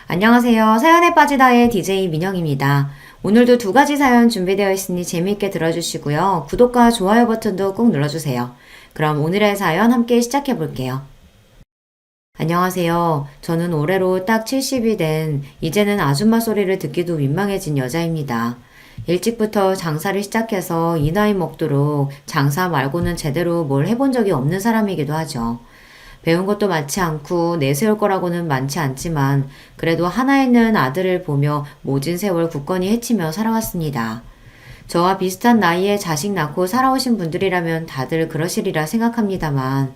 안녕하세요. 사연에 빠지다의 DJ 민영입니다. 오늘도 두 가지 사연 준비되어 있으니 재미있게 들어주시고요. 구독과 좋아요 버튼도 꼭 눌러주세요. 그럼 오늘의 사연 함께 시작해 볼게요. 안녕하세요. 저는 올해로 딱 70이 된 이제는 아줌마 소리를 듣기도 민망해진 여자입니다. 일찍부터 장사를 시작해서 이 나이 먹도록 장사 말고는 제대로 뭘 해본 적이 없는 사람이기도 하죠. 배운 것도 많지 않고 내세울 거라고는 많지 않지만 그래도 하나 있는 아들을 보며 모진 세월 굳건히 헤치며 살아왔습니다. 저와 비슷한 나이에 자식 낳고 살아오신 분들이라면 다들 그러시리라 생각합니다만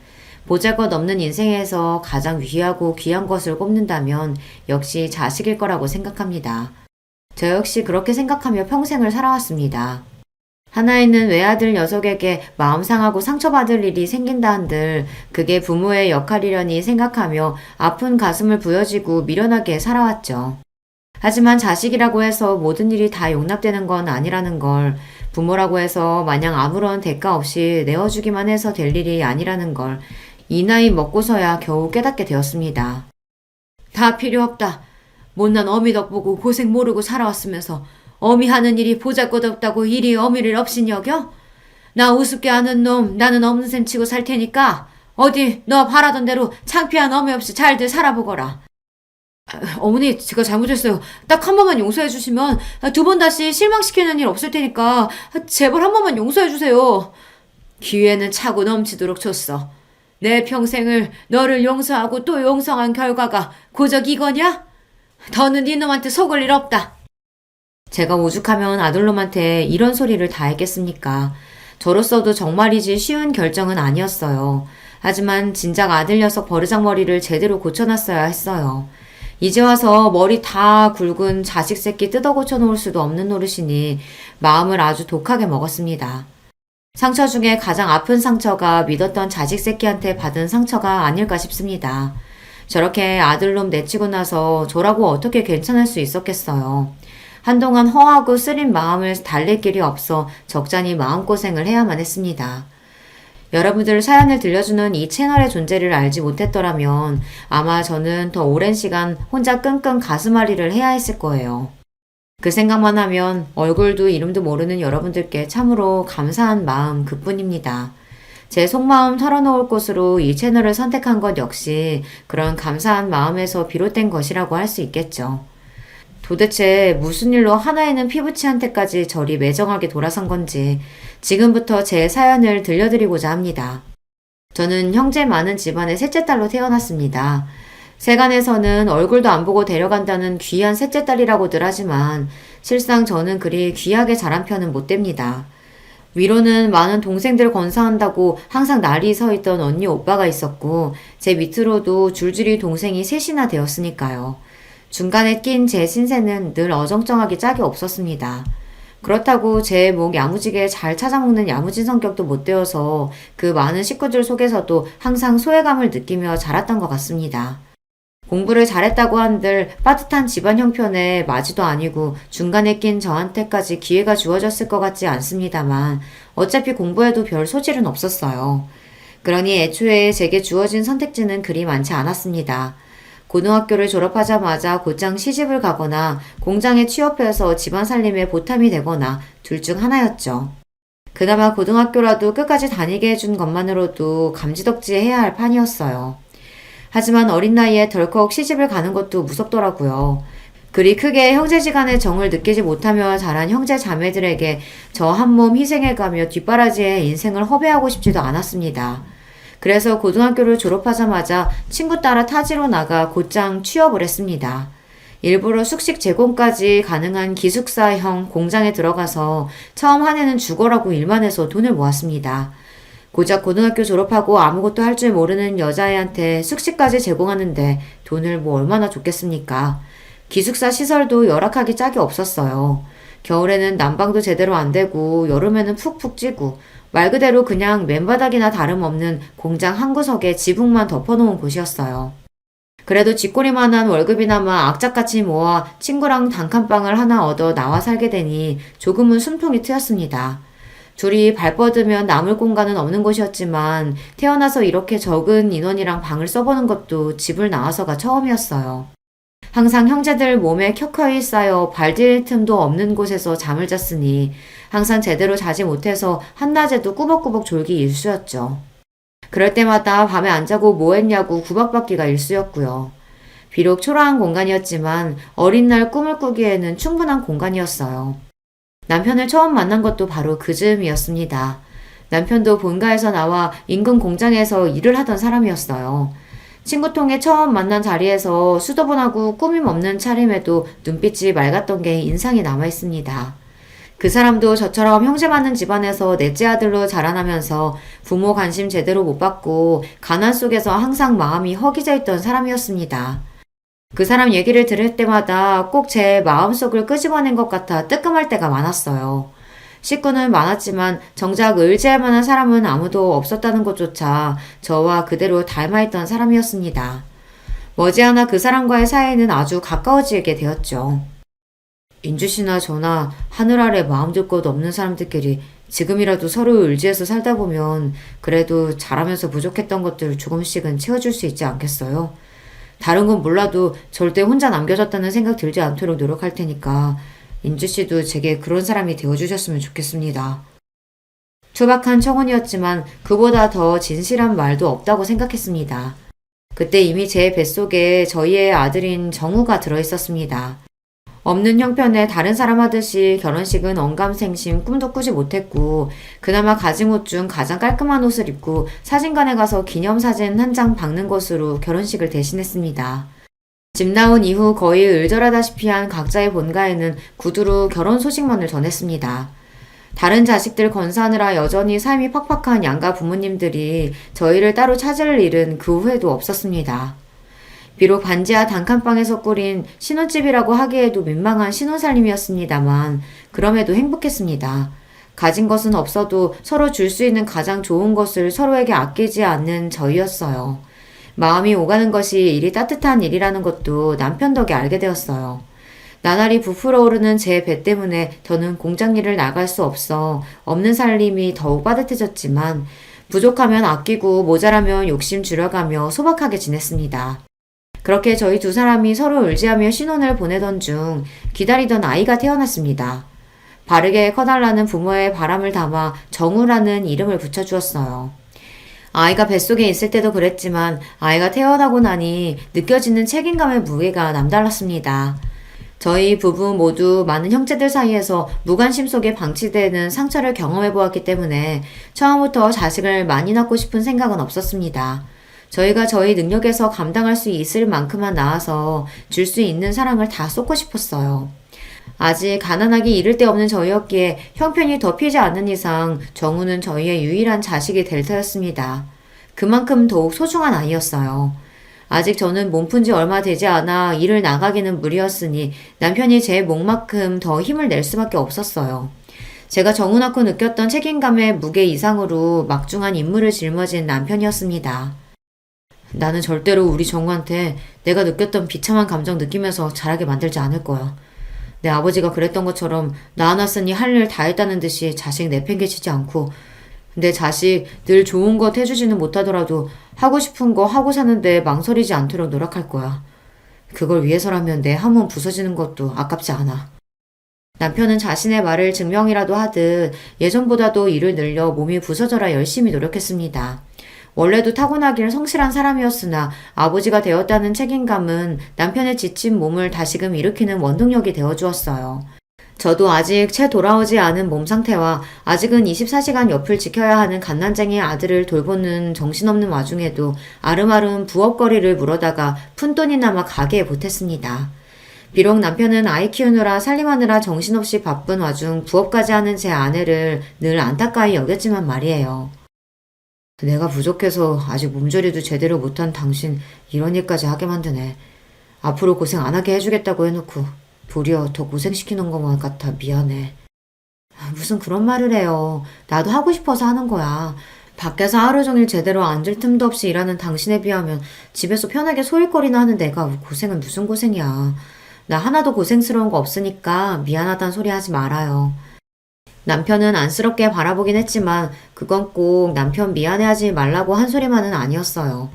보잘것없는 인생에서 가장 귀하고 귀한 것을 꼽는다면 역시 자식일 거라고 생각합니다. 저 역시 그렇게 생각하며 평생을 살아왔습니다. 하나 있는 외아들 녀석에게 마음 상하고 상처받을 일이 생긴다 한들 그게 부모의 역할이려니 생각하며 아픈 가슴을 부여지고 미련하게 살아왔죠. 하지만 자식이라고 해서 모든 일이 다 용납되는 건 아니라는 걸, 부모라고 해서 마냥 아무런 대가 없이 내어주기만 해서 될 일이 아니라는 걸 이 나이 먹고서야 겨우 깨닫게 되었습니다. 다 필요 없다. 못난 어미 덕보고 고생 모르고 살아왔으면서 어미 하는 일이 보잘것없다고 이리 어미를 없인 여겨? 나 우습게 아는 놈 나는 없는 셈 치고 살 테니까 어디 너 바라던 대로 창피한 어미 없이 잘들 살아보거라. 어머니 제가 잘못했어요. 딱 한 번만 용서해 주시면 두 번 다시 실망시키는 일 없을 테니까 제발 한 번만 용서해 주세요. 기회는 차고 넘치도록 줬어. 내 평생을 너를 용서하고 또 용서한 결과가 고작 이거냐? 더는 네 놈한테 속을 일 없다. 제가 오죽하면 아들놈한테 이런 소리를 다 했겠습니까? 저로서도 정말이지 쉬운 결정은 아니었어요. 하지만 진작 아들 녀석 버르장머리를 제대로 고쳐놨어야 했어요. 이제 와서 머리 다 굵은 자식 새끼 뜯어 고쳐놓을 수도 없는 노릇이니 마음을 아주 독하게 먹었습니다. 상처 중에 가장 아픈 상처가 믿었던 자식 새끼한테 받은 상처가 아닐까 싶습니다. 저렇게 아들놈 내치고 나서 저라고 어떻게 괜찮을 수 있었겠어요. 한동안 허하고 쓰린 마음을 달랠 길이 없어 적잖이 마음고생을 해야만 했습니다. 여러분들 사연을 들려주는 이 채널의 존재를 알지 못했더라면 아마 저는 더 오랜 시간 혼자 끙끙 가슴앓이를 해야 했을 거예요. 그 생각만 하면 얼굴도 이름도 모르는 여러분들께 참으로 감사한 마음 그뿐입니다. 제 속마음 털어놓을 곳으로 이 채널을 선택한 것 역시 그런 감사한 마음에서 비롯된 것이라고 할 수 있겠죠. 도대체 무슨 일로 하나이는 피부치한테까지 저리 매정하게 돌아선 건지 지금부터 제 사연을 들려드리고자 합니다. 저는 형제 많은 집안의 셋째 딸로 태어났습니다. 세간에서는 얼굴도 안 보고 데려간다는 귀한 셋째 딸이라고들 하지만 실상 저는 그리 귀하게 자란 편은 못 됩니다. 위로는 많은 동생들 건사한다고 항상 날이 서 있던 언니 오빠가 있었고 제 밑으로도 줄줄이 동생이 셋이나 되었으니까요. 중간에 낀 제 신세는 늘 어정쩡하게 짝이 없었습니다. 그렇다고 제 목 야무지게 잘 찾아먹는 야무진 성격도 못 되어서 그 많은 식구들 속에서도 항상 소외감을 느끼며 자랐던 것 같습니다. 공부를 잘했다고 한들 빠듯한 집안 형편에 맞이도 아니고 중간에 낀 저한테까지 기회가 주어졌을 것 같지 않습니다만 어차피 공부에도 별 소질은 없었어요. 그러니 애초에 제게 주어진 선택지는 그리 많지 않았습니다. 고등학교를 졸업하자마자 곧장 시집을 가거나 공장에 취업해서 집안 살림에 보탬이 되거나 둘 중 하나였죠. 그나마 고등학교라도 끝까지 다니게 해준 것만으로도 감지덕지해야 할 판이었어요. 하지만 어린 나이에 덜컥 시집을 가는 것도 무섭더라고요. 그리 크게 형제지간의 정을 느끼지 못하며 자란 형제 자매들에게 저 한 몸 희생해가며 뒷바라지에 인생을 허배하고 싶지도 않았습니다. 그래서 고등학교를 졸업하자마자 친구 따라 타지로 나가 곧장 취업을 했습니다. 일부러 숙식 제공까지 가능한 기숙사형 공장에 들어가서 처음 한 해는 죽어라고 일만 해서 돈을 모았습니다. 고작 고등학교 졸업하고 아무것도 할 줄 모르는 여자애한테 숙식까지 제공하는데 돈을 뭐 얼마나 줬겠습니까? 기숙사 시설도 열악하기 짝이 없었어요. 겨울에는 난방도 제대로 안 되고 여름에는 푹푹 찌고 말 그대로 그냥 맨바닥이나 다름없는 공장 한 구석에 지붕만 덮어놓은 곳이었어요. 그래도 쥐꼬리만한 월급이나마 악착같이 모아 친구랑 단칸방을 하나 얻어 나와 살게 되니 조금은 숨통이 트였습니다. 둘이 발 뻗으면 남을 공간은 없는 곳이었지만 태어나서 이렇게 적은 인원이랑 방을 써보는 것도 집을 나와서가 처음이었어요. 항상 형제들 몸에 켜켜이 쌓여 발디딜 틈도 없는 곳에서 잠을 잤으니 항상 제대로 자지 못해서 한낮에도 꾸벅꾸벅 졸기 일쑤였죠. 그럴 때마다 밤에 안 자고 뭐 했냐고 구박받기가 일쑤였고요. 비록 초라한 공간이었지만 어린 날 꿈을 꾸기에는 충분한 공간이었어요. 남편을 처음 만난 것도 바로 그 즈음이었습니다. 남편도 본가에서 나와 인근 공장에서 일을 하던 사람이었어요. 친구통에 처음 만난 자리에서 수더분하고 꾸밈 없는 차림에도 눈빛이 맑았던 게 인상이 남아있습니다. 그 사람도 저처럼 형제 많은 집안에서 넷째 아들로 자라나면서 부모 관심 제대로 못 받고 가난 속에서 항상 마음이 허기져 있던 사람이었습니다. 그 사람 얘기를 들을 때마다 꼭 제 마음속을 끄집어낸 것 같아 뜨끔할 때가 많았어요. 식구는 많았지만 정작 의지할 만한 사람은 아무도 없었다는 것조차 저와 그대로 닮아있던 사람이었습니다. 머지않아 그 사람과의 사이는 아주 가까워지게 되었죠. 인주 씨나 저나 하늘 아래 마음 둘 것 없는 사람들끼리 지금이라도 서로 의지해서 살다 보면 그래도 잘하면서 부족했던 것들 조금씩은 채워줄 수 있지 않겠어요? 다른 건 몰라도 절대 혼자 남겨졌다는 생각 들지 않도록 노력할 테니까 인주 씨도 제게 그런 사람이 되어주셨으면 좋겠습니다. 투박한 청혼이었지만 그보다 더 진실한 말도 없다고 생각했습니다. 그때 이미 제 뱃속에 저희의 아들인 정우가 들어있었습니다. 없는 형편에 다른 사람 하듯이 결혼식은 언감생심 꿈도 꾸지 못했고 그나마 가진 옷 중 가장 깔끔한 옷을 입고 사진관에 가서 기념사진 한 장 박는 것으로 결혼식을 대신했습니다. 집 나온 이후 거의 을절하다시피 한 각자의 본가에는 구두로 결혼 소식만을 전했습니다. 다른 자식들 건사하느라 여전히 삶이 팍팍한 양가 부모님들이 저희를 따로 찾을 일은 그 후에도 없었습니다. 비록 반지하 단칸방에서 꾸린 신혼집이라고 하기에도 민망한 신혼살림이었습니다만 그럼에도 행복했습니다. 가진 것은 없어도 서로 줄 수 있는 가장 좋은 것을 서로에게 아끼지 않는 저희였어요. 마음이 오가는 것이 일이 따뜻한 일이라는 것도 남편 덕에 알게 되었어요. 나날이 부풀어 오르는 제 배 때문에 더는 공장 일을 나갈 수 없어 없는 살림이 더욱 빠듯해졌지만 부족하면 아끼고 모자라면 욕심 줄여가며 소박하게 지냈습니다. 그렇게 저희 두 사람이 서로 의지하며 신혼을 보내던 중 기다리던 아이가 태어났습니다. 바르게 커달라는 부모의 바람을 담아 정우라는 이름을 붙여주었어요. 아이가 뱃속에 있을 때도 그랬지만 아이가 태어나고 나니 느껴지는 책임감의 무게가 남달랐습니다. 저희 부부 모두 많은 형제들 사이에서 무관심 속에 방치되는 상처를 경험해 보았기 때문에 처음부터 자식을 많이 낳고 싶은 생각은 없었습니다. 저희가 저희 능력에서 감당할 수 있을 만큼만 낳아서 줄 수 있는 사랑을 다 쏟고 싶었어요. 아직 가난하기 이를 데 없는 저희였기에 형편이 덮이지 않는 이상 정우는 저희의 유일한 자식이 될 터였습니다. 그만큼 더욱 소중한 아이였어요. 아직 저는 몸푼 지 얼마 되지 않아 일을 나가기는 무리였으니 남편이 제 몫만큼 더 힘을 낼 수밖에 없었어요. 제가 정우 낳고 느꼈던 책임감의 무게 이상으로 막중한 임무를 짊어진 남편이었습니다. 나는 절대로 우리 정우한테 내가 느꼈던 비참한 감정 느끼면서 자라게 만들지 않을 거야. 내 아버지가 그랬던 것처럼 낳아놨으니 할 일 다 했다는 듯이 자식 내팽개치지 않고 내 자식 늘 좋은 것 해주지는 못하더라도 하고 싶은 거 하고 사는데 망설이지 않도록 노력할 거야. 그걸 위해서라면 내 한 몸 부서지는 것도 아깝지 않아. 남편은 자신의 말을 증명이라도 하듯 예전보다도 일을 늘려 몸이 부서져라 열심히 노력했습니다. 원래도 타고나길 성실한 사람이었으나 아버지가 되었다는 책임감은 남편의 지친 몸을 다시금 일으키는 원동력이 되어주었어요. 저도 아직 채 돌아오지 않은 몸 상태와 아직은 24시간 옆을 지켜야 하는 갓난쟁이 아들을 돌보는 정신없는 와중에도 아름아름 부업거리를 물어다가 푼돈이나마 가게에 보탰습니다. 비록 남편은 아이 키우느라 살림하느라 정신없이 바쁜 와중 부업까지 하는 제 아내를 늘 안타까이 여겼지만 말이에요. 내가 부족해서 아직 몸조리도 제대로 못한 당신 이런 일까지 하게 만드네. 앞으로 고생 안 하게 해주겠다고 해놓고 도리어 더 고생시키는 것만 같아 미안해. 무슨 그런 말을 해요. 나도 하고 싶어서 하는 거야. 밖에서 하루 종일 제대로 앉을 틈도 없이 일하는 당신에 비하면 집에서 편하게 소일거리나 하는 내가 고생은 무슨 고생이야. 나 하나도 고생스러운 거 없으니까 미안하단 소리 하지 말아요. 남편은 안쓰럽게 바라보긴 했지만 그건 꼭 남편 미안해하지 말라고 한 소리만은 아니었어요.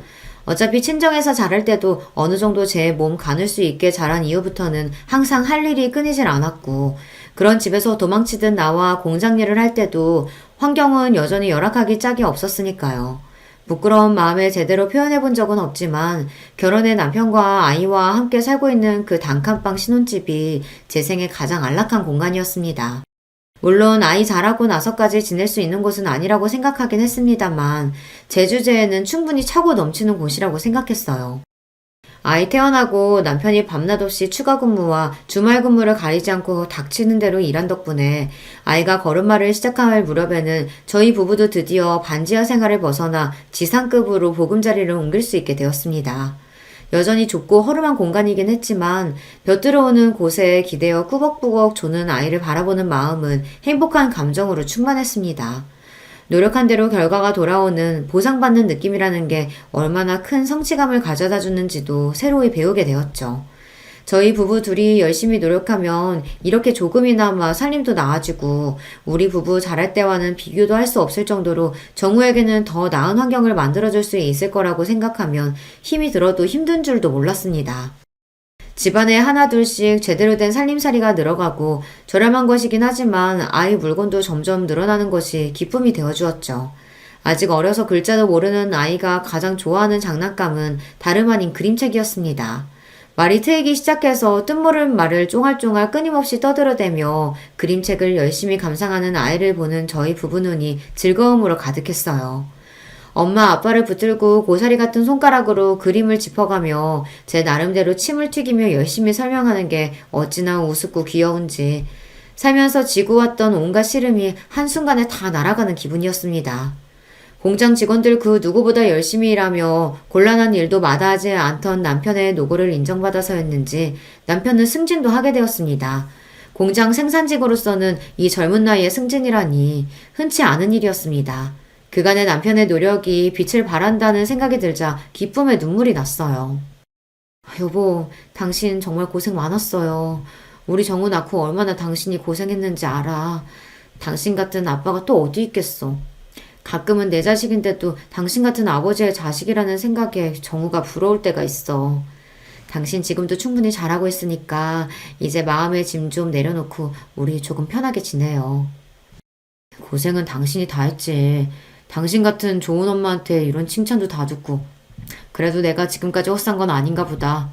어차피 친정에서 자랄 때도 어느 정도 제 몸 가눌 수 있게 자란 이후부터는 항상 할 일이 끊이질 않았고, 그런 집에서 도망치듯 나와 공장 일을 할 때도 환경은 여전히 열악하기 짝이 없었으니까요. 부끄러운 마음에 제대로 표현해 본 적은 없지만 결혼해 남편과 아이와 함께 살고 있는 그 단칸방 신혼집이 제 생애 가장 안락한 공간이었습니다. 물론 아이 자라고 나서까지 지낼 수 있는 곳은 아니라고 생각하긴 했습니다만 제 주제에는 충분히 차고 넘치는 곳이라고 생각했어요. 아이 태어나고 남편이 밤낮 없이 추가 근무와 주말 근무를 가리지 않고 닥치는 대로 일한 덕분에 아이가 걸음마를 시작할 무렵에는 저희 부부도 드디어 반지하 생활을 벗어나 지상급으로 보금자리를 옮길 수 있게 되었습니다. 여전히 좁고 허름한 공간이긴 했지만 벼들어오는 곳에 기대어 꾸벅꾸벅 조는 아이를 바라보는 마음은 행복한 감정으로 충만했습니다. 노력한 대로 결과가 돌아오는 보상받는 느낌이라는 게 얼마나 큰 성취감을 가져다 주는지도 새로이 배우게 되었죠. 저희 부부 둘이 열심히 노력하면 이렇게 조금이나마 살림도 나아지고 우리 부부 잘할 때와는 비교도 할 수 없을 정도로 정우에게는 더 나은 환경을 만들어줄 수 있을 거라고 생각하면 힘이 들어도 힘든 줄도 몰랐습니다. 집안에 하나둘씩 제대로 된 살림살이가 늘어가고 저렴한 것이긴 하지만 아이 물건도 점점 늘어나는 것이 기쁨이 되어주었죠. 아직 어려서 글자도 모르는 아이가 가장 좋아하는 장난감은 다름 아닌 그림책이었습니다. 말이 트이기 시작해서 뜻모를 말을 쫑알쫑알 끊임없이 떠들어대며 그림책을 열심히 감상하는 아이를 보는 저희 부부 눈이 즐거움으로 가득했어요. 엄마 아빠를 붙들고 고사리 같은 손가락으로 그림을 짚어가며 제 나름대로 침을 튀기며 열심히 설명하는 게 어찌나 우습고 귀여운지 살면서 지고 왔던 온갖 시름이 한순간에 다 날아가는 기분이었습니다. 공장 직원들 그 누구보다 열심히 일하며 곤란한 일도 마다하지 않던 남편의 노고를 인정받아서였는지 남편은 승진도 하게 되었습니다. 공장 생산직으로서는 이 젊은 나이에 승진이라니 흔치 않은 일이었습니다. 그간의 남편의 노력이 빛을 발한다는 생각이 들자 기쁨에 눈물이 났어요. 여보, 당신 정말 고생 많았어요. 우리 정우 낳고 얼마나 당신이 고생했는지 알아. 당신 같은 아빠가 또 어디 있겠어. 가끔은 내 자식인데도 당신 같은 아버지의 자식이라는 생각에 정우가 부러울 때가 있어. 당신 지금도 충분히 잘하고 있으니까 이제 마음의 짐 좀 내려놓고 우리 조금 편하게 지내요. 고생은 당신이 다 했지. 당신 같은 좋은 엄마한테 이런 칭찬도 다 듣고. 그래도 내가 지금까지 헛산 건 아닌가 보다.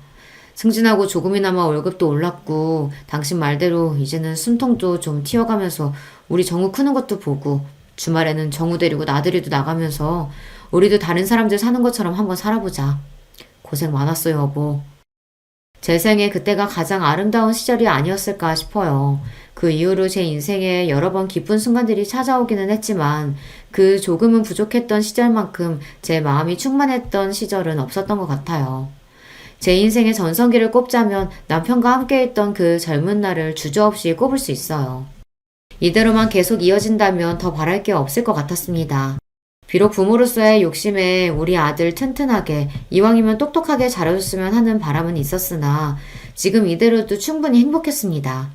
승진하고 조금이나마 월급도 올랐고 당신 말대로 이제는 숨통도 좀 튀어가면서 우리 정우 크는 것도 보고 주말에는 정우 데리고 나들이도 나가면서 우리도 다른 사람들 사는 것처럼 한번 살아보자. 고생 많았어요, 여보. 제 생에 그때가 가장 아름다운 시절이 아니었을까 싶어요. 그 이후로 제 인생에 여러 번 기쁜 순간들이 찾아오기는 했지만 그 조금은 부족했던 시절만큼 제 마음이 충만했던 시절은 없었던 것 같아요. 제 인생의 전성기를 꼽자면 남편과 함께했던 그 젊은 날을 주저없이 꼽을 수 있어요. 이대로만 계속 이어진다면 더 바랄 게 없을 것 같았습니다. 비록 부모로서의 욕심에 우리 아들 튼튼하게 이왕이면 똑똑하게 자라줬으면 하는 바람은 있었으나 지금 이대로도 충분히 행복했습니다.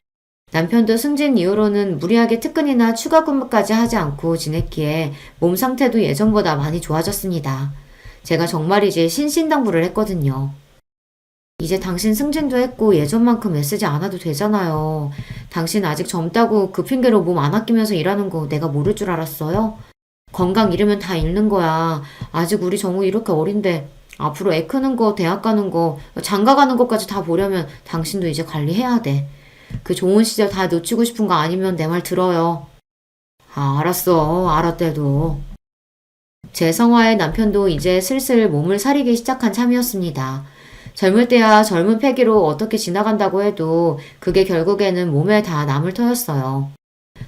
남편도 승진 이후로는 무리하게 특근이나 추가 근무까지 하지 않고 지냈기에 몸 상태도 예전보다 많이 좋아졌습니다. 제가 정말이지 신신당부를 했거든요. 이제 당신 승진도 했고 예전만큼 애쓰지 않아도 되잖아요. 당신 아직 젊다고 그 핑계로 몸 안 아끼면서 일하는 거 내가 모를 줄 알았어요? 건강 잃으면 다 잃는 거야. 아직 우리 정우 이렇게 어린데 앞으로 애 크는 거, 대학 가는 거, 장가 가는 것까지 다 보려면 당신도 이제 관리해야 돼. 그 좋은 시절 다 놓치고 싶은 거 아니면 내 말 들어요. 아, 알았어. 알았대도. 제 성화의 남편도 이제 슬슬 몸을 사리기 시작한 참이었습니다. 젊을 때야 젊은 패기로 어떻게 지나간다고 해도 그게 결국에는 몸에 다 남을 터였어요.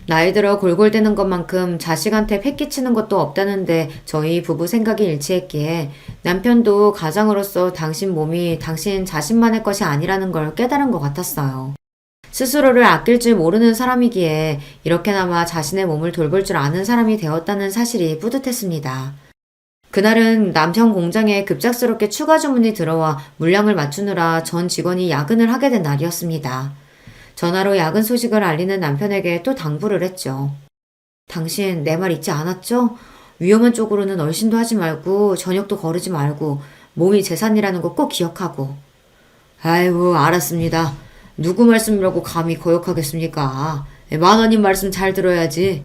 나이 들어 골골대는 것만큼 자식한테 패 끼치는 것도 없다는데 저희 부부 생각이 일치했기에 남편도 가장으로서 당신 몸이 당신 자신만의 것이 아니라는 걸 깨달은 것 같았어요. 스스로를 아낄 줄 모르는 사람이기에 이렇게나마 자신의 몸을 돌볼 줄 아는 사람이 되었다는 사실이 뿌듯했습니다. 그날은 남편 공장에 급작스럽게 추가 주문이 들어와 물량을 맞추느라 전 직원이 야근을 하게 된 날이었습니다. 전화로 야근 소식을 알리는 남편에게 또 당부를 했죠. 당신 내 말 잊지 않았죠? 위험한 쪽으로는 얼씬도 하지 말고 저녁도 거르지 말고 몸이 재산이라는 거 꼭 기억하고. 아이고, 알았습니다. 누구 말씀이라고 감히 거역하겠습니까? 10,000원님 말씀 잘 들어야지.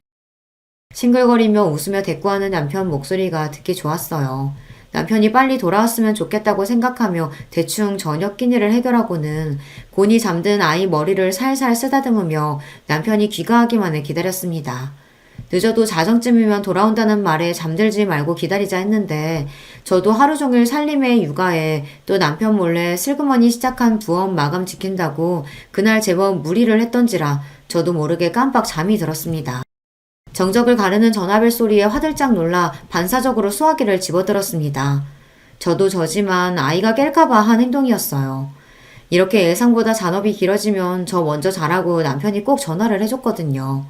싱글거리며 웃으며 대꾸하는 남편 목소리가 듣기 좋았어요. 남편이 빨리 돌아왔으면 좋겠다고 생각하며 대충 저녁 끼니를 해결하고는 곤히 잠든 아이 머리를 살살 쓰다듬으며 남편이 귀가하기만을 기다렸습니다. 늦어도 자정쯤이면 돌아온다는 말에 잠들지 말고 기다리자 했는데 저도 하루 종일 살림에 육아에 또 남편 몰래 슬그머니 시작한 부업 마감 지킨다고 그날 제법 무리를 했던지라 저도 모르게 깜빡 잠이 들었습니다. 정적을 가르는 전화벨 소리에 화들짝 놀라 반사적으로 수화기를 집어들었습니다. 저도 저지만 아이가 깰까봐 한 행동이었어요. 이렇게 예상보다 잔업이 길어지면 저 먼저 자라고 남편이 꼭 전화를 해줬거든요.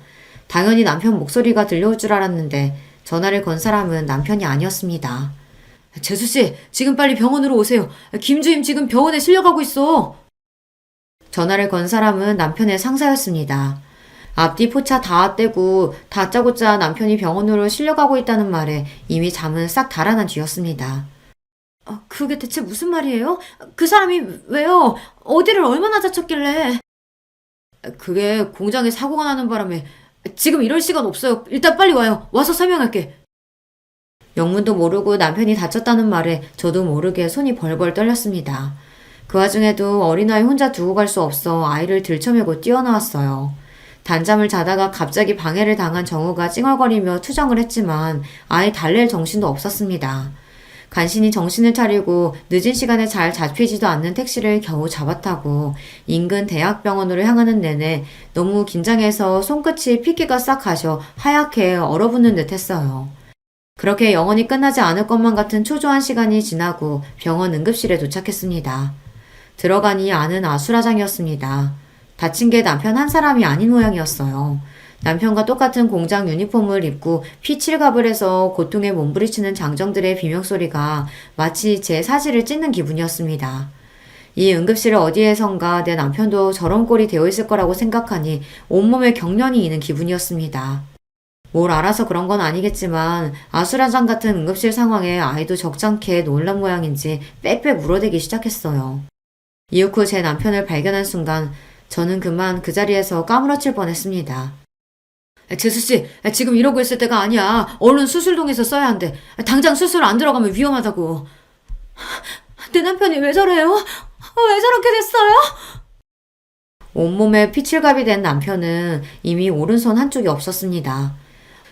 당연히 남편 목소리가 들려올 줄 알았는데 전화를 건 사람은 남편이 아니었습니다. 재수씨, 지금 빨리 병원으로 오세요. 김주임 지금 병원에 실려가고 있어. 전화를 건 사람은 남편의 상사였습니다. 앞뒤 포차 다 떼고 다짜고짜 남편이 병원으로 실려가고 있다는 말에 이미 잠은 싹 달아난 뒤였습니다. 그게 대체 무슨 말이에요? 그 사람이 왜요? 어디를 얼마나 다쳤길래? 그게 공장에 사고가 나는 바람에 지금 이럴 시간 없어요. 일단 빨리 와요. 와서 설명할게. 영문도 모르고 남편이 다쳤다는 말에 저도 모르게 손이 벌벌 떨렸습니다. 그 와중에도 어린아이 혼자 두고 갈 수 없어 아이를 들쳐매고 뛰어나왔어요. 단잠을 자다가 갑자기 방해를 당한 정우가 찡얼거리며 투정을 했지만 아예 달랠 정신도 없었습니다. 간신히 정신을 차리고 늦은 시간에 잘 잡히지도 않는 택시를 겨우 잡아타고 인근 대학병원으로 향하는 내내 너무 긴장해서 손끝이 핏기가 싹 가셔 하얗게 얼어붙는 듯 했어요. 그렇게 영원히 끝나지 않을 것만 같은 초조한 시간이 지나고 병원 응급실에 도착했습니다. 들어가니 안은 아수라장이었습니다. 다친 게 남편 한 사람이 아닌 모양이었어요. 남편과 똑같은 공장 유니폼을 입고 피칠갑을 해서 고통에 몸부리치는 장정들의 비명소리가 마치 제 사지를 찢는 기분이었습니다. 이 응급실 어디에선가 내 남편도 저런 꼴이 되어 있을 거라고 생각하니 온몸에 경련이 이는 기분이었습니다. 뭘 알아서 그런 건 아니겠지만 아수라장 같은 응급실 상황에 아이도 적잖게 놀란 모양인지 빽빽 울어대기 시작했어요. 이윽 후 제 남편을 발견한 순간 저는 그만 그 자리에서 까무러칠 뻔했습니다. 재수씨, 지금 이러고 있을 때가 아니야. 얼른 수술동에서 써야 한대. 당장 수술 안 들어가면 위험하다고. 내 남편이 왜 저래요? 왜 저렇게 됐어요? 온몸에 피칠갑이 된 남편은 이미 오른손 한쪽이 없었습니다.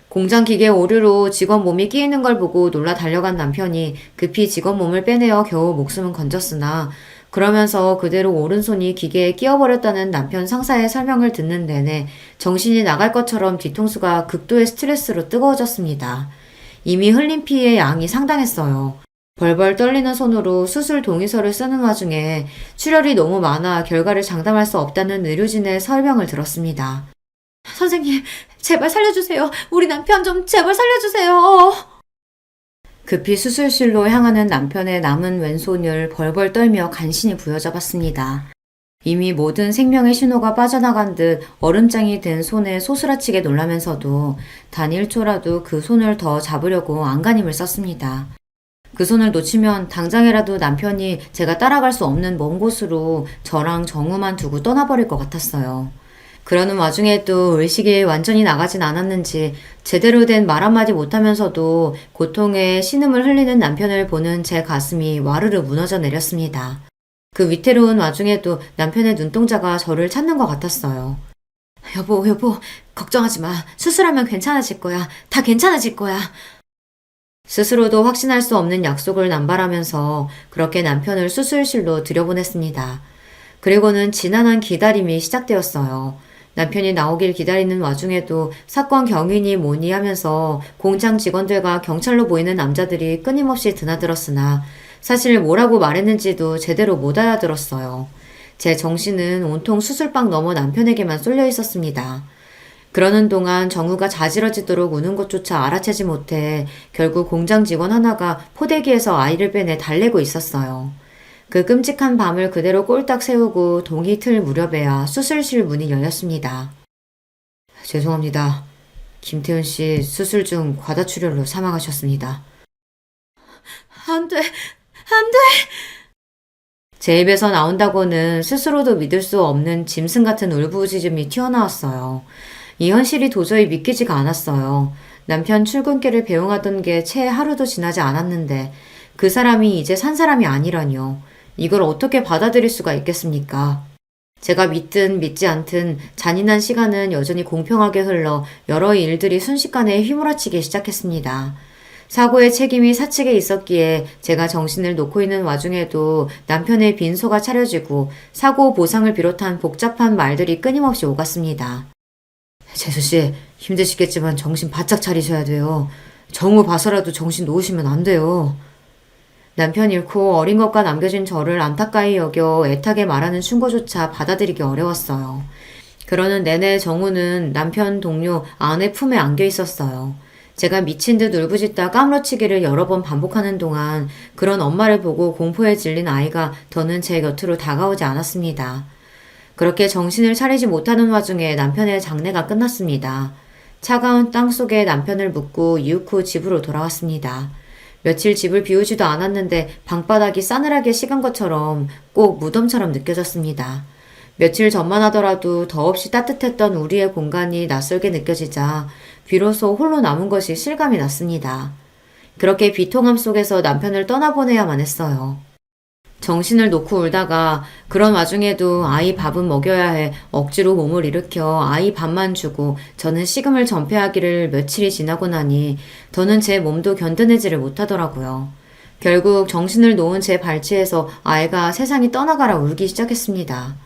공장 기계 오류로 직원 몸이 끼이는 걸 보고 놀라 달려간 남편이 급히 직원 몸을 빼내어 겨우 목숨은 건졌으나 그러면서 그대로 오른손이 기계에 끼어버렸다는 남편 상사의 설명을 듣는 내내 정신이 나갈 것처럼 뒤통수가 극도의 스트레스로 뜨거워졌습니다. 이미 흘린 피의 양이 상당했어요. 벌벌 떨리는 손으로 수술 동의서를 쓰는 와중에 출혈이 너무 많아 결과를 장담할 수 없다는 의료진의 설명을 들었습니다. 선생님, 제발 살려주세요. 우리 남편 좀 제발 살려주세요. 급히 수술실로 향하는 남편의 남은 왼손을 벌벌 떨며 간신히 부여잡았습니다. 이미 모든 생명의 신호가 빠져나간 듯 얼음장이 된 손에 소스라치게 놀라면서도 단 1초라도 그 손을 더 잡으려고 안간힘을 썼습니다. 그 손을 놓치면 당장이라도 남편이 제가 따라갈 수 없는 먼 곳으로 저랑 정우만 두고 떠나버릴 것 같았어요. 그러는 와중에도 의식이 완전히 나가진 않았는지 제대로 된 말 한마디 못하면서도 고통에 신음을 흘리는 남편을 보는 제 가슴이 와르르 무너져 내렸습니다. 그 위태로운 와중에도 남편의 눈동자가 저를 찾는 것 같았어요. 여보, 걱정하지 마. 수술하면 괜찮아질 거야. 다 괜찮아질 거야. 스스로도 확신할 수 없는 약속을 남발하면서 그렇게 남편을 수술실로 들여보냈습니다. 그리고는 지난한 기다림이 시작되었어요. 남편이 나오길 기다리는 와중에도 사건 경위니 뭐니 하면서 공장 직원들과 경찰로 보이는 남자들이 끊임없이 드나들었으나 사실 뭐라고 말했는지도 제대로 못 알아들었어요. 제 정신은 온통 수술방 너머 남편에게만 쏠려 있었습니다. 그러는 동안 정우가 자지러지도록 우는 것조차 알아채지 못해 결국 공장 직원 하나가 포대기에서 아이를 빼내 달래고 있었어요. 그 끔찍한 밤을 그대로 꼴딱 세우고 동이 틀 무렵에야 수술실 문이 열렸습니다. 죄송합니다. 김태훈 씨 수술 중 과다출혈로 사망하셨습니다. 안 돼. 안 돼! 제 입에서 나온다고는 스스로도 믿을 수 없는 짐승 같은 울부짖음이 튀어나왔어요. 이 현실이 도저히 믿기지가 않았어요. 남편 출근길을 배웅하던 게 채 하루도 지나지 않았는데 그 사람이 이제 산 사람이 아니라뇨. 이걸 어떻게 받아들일 수가 있겠습니까? 제가 믿든 믿지 않든 잔인한 시간은 여전히 공평하게 흘러 여러 일들이 순식간에 휘몰아치기 시작했습니다. 사고의 책임이 사측에 있었기에 제가 정신을 놓고 있는 와중에도 남편의 빈소가 차려지고 사고 보상을 비롯한 복잡한 말들이 끊임없이 오갔습니다. 재수씨, 힘드시겠지만 정신 바짝 차리셔야 돼요. 정우 봐서라도 정신 놓으시면 안 돼요. 남편 잃고 어린 것과 남겨진 저를 안타까이 여겨 애타게 말하는 충고조차 받아들이기 어려웠어요. 그러는 내내 정우는 남편 동료 아내 품에 안겨 있었어요. 제가 미친 듯 울부짖다 까무러치기를 여러 번 반복하는 동안 그런 엄마를 보고 공포에 질린 아이가 더는 제 곁으로 다가오지 않았습니다. 그렇게 정신을 차리지 못하는 와중에 남편의 장례가 끝났습니다. 차가운 땅 속에 남편을 묻고 이윽 후 집으로 돌아왔습니다. 며칠 집을 비우지도 않았는데 방바닥이 싸늘하게 식은 것처럼 꼭 무덤처럼 느껴졌습니다. 며칠 전만 하더라도 더없이 따뜻했던 우리의 공간이 낯설게 느껴지자 비로소 홀로 남은 것이 실감이 났습니다. 그렇게 비통함 속에서 남편을 떠나보내야만 했어요. 정신을 놓고 울다가 그런 와중에도 아이 밥은 먹여야 해 억지로 몸을 일으켜 아이 밥만 주고 저는 식음을 전폐하기를 며칠이 지나고 나니 더는 제 몸도 견뎌내지를 못하더라고요. 결국 정신을 놓은 제 발치에서 아이가 세상이 떠나가라 울기 시작했습니다.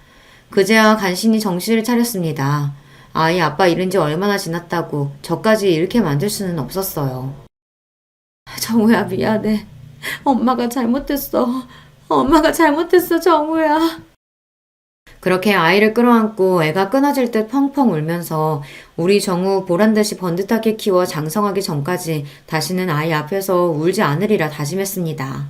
그제야 간신히 정신을 차렸습니다. 아이 아빠 잃은 지 얼마나 지났다고 저까지 잃게 만들 수는 없었어요. 정우야 미안해. 엄마가 잘못했어. 엄마가 잘못했어, 정우야. 그렇게 아이를 끌어안고 애가 끊어질 듯 펑펑 울면서 우리 정우 보란듯이 번듯하게 키워 장성하기 전까지 다시는 아이 앞에서 울지 않으리라 다짐했습니다.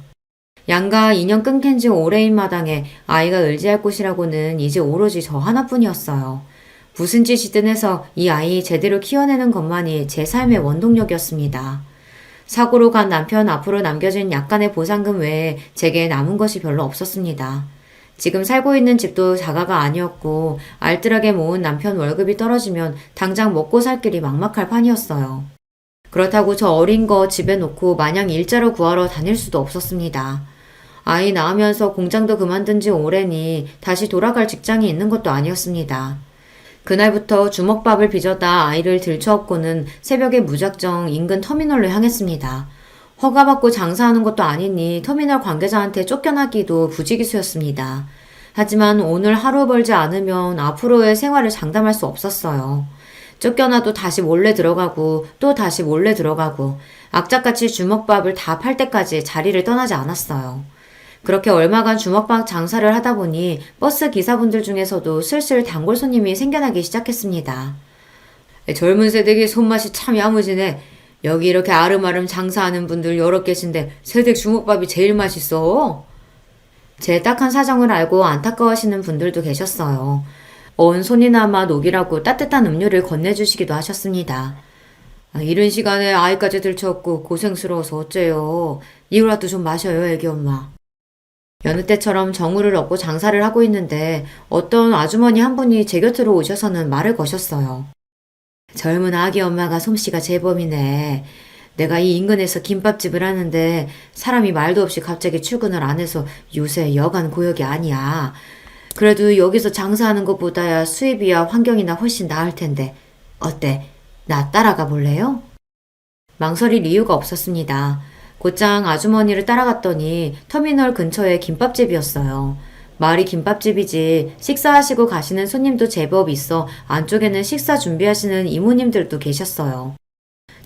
양가 인연 끊긴 지 오래인 마당에 아이가 의지할 곳이라고는 이제 오로지 저 하나뿐이었어요. 무슨 짓이든 해서 이 아이 제대로 키워내는 것만이 제 삶의 원동력이었습니다. 사고로 간 남편 앞으로 남겨진 약간의 보상금 외에 제게 남은 것이 별로 없었습니다. 지금 살고 있는 집도 자가가 아니었고 알뜰하게 모은 남편 월급이 떨어지면 당장 먹고 살 길이 막막할 판이었어요. 그렇다고 저 어린 거 집에 놓고 마냥 일자로 구하러 다닐 수도 없었습니다. 아이 낳으면서 공장도 그만둔 지 오래니 다시 돌아갈 직장이 있는 것도 아니었습니다. 그날부터 주먹밥을 빚어다 아이를 들쳐업고는 새벽에 무작정 인근 터미널로 향했습니다. 허가받고 장사하는 것도 아니니 터미널 관계자한테 쫓겨나기도 부지기수였습니다. 하지만 오늘 하루 벌지 않으면 앞으로의 생활을 장담할 수 없었어요. 쫓겨나도 다시 몰래 들어가고 또 다시 몰래 들어가고 악착같이 주먹밥을 다 팔 때까지 자리를 떠나지 않았어요. 그렇게 얼마간 주먹밥 장사를 하다 보니 버스 기사분들 중에서도 슬슬 단골 손님이 생겨나기 시작했습니다. 젊은 세대기 손맛이 참 야무지네. 여기 이렇게 아름아름 장사하는 분들 여러 계신데 세댁 주먹밥이 제일 맛있어. 제 딱한 사정을 알고 안타까워하시는 분들도 계셨어요. 온 손이나마 녹이라고 따뜻한 음료를 건네주시기도 하셨습니다. 이른 시간에 아이까지 들쳐업고 고생스러워서 어째요. 이거라도 좀 마셔요, 애기 엄마. 여느 때처럼 정우를 얻고 장사를 하고 있는데 어떤 아주머니 한 분이 제 곁으로 오셔서는 말을 거셨어요. 젊은 아기 엄마가 솜씨가 제법이네. 내가 이 인근에서 김밥집을 하는데 사람이 말도 없이 갑자기 출근을 안 해서 요새 여간 고역이 아니야. 그래도 여기서 장사하는 것보다야 수입이야 환경이나 훨씬 나을 텐데 어때? 나 따라가 볼래요? 망설일 이유가 없었습니다. 곧장 아주머니를 따라갔더니 터미널 근처에 김밥집이었어요. 말이 김밥집이지 식사하시고 가시는 손님도 제법 있어 안쪽에는 식사 준비하시는 이모님들도 계셨어요.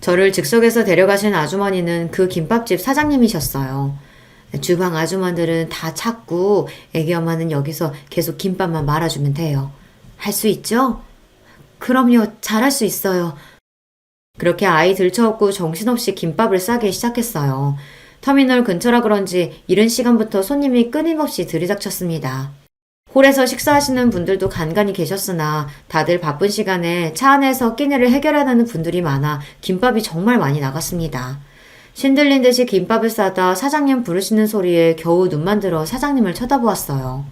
저를 즉석에서 데려가신 아주머니는 그 김밥집 사장님이셨어요. 주방 아주머니들은 다 찾고 애기 엄마는 여기서 계속 김밥만 말아주면 돼요. 할 수 있죠? 그럼요, 잘할 수 있어요. 그렇게 아이 들쳐업고 정신없이 김밥을 싸기 시작했어요. 터미널 근처라 그런지 이른 시간부터 손님이 끊임없이 들이닥쳤습니다. 홀에서 식사하시는 분들도 간간히 계셨으나 다들 바쁜 시간에 차 안에서 끼니를 해결하는 분들이 많아 김밥이 정말 많이 나갔습니다. 신들린 듯이 김밥을 싸다 사장님 부르시는 소리에 겨우 눈만 들어 사장님을 쳐다보았어요.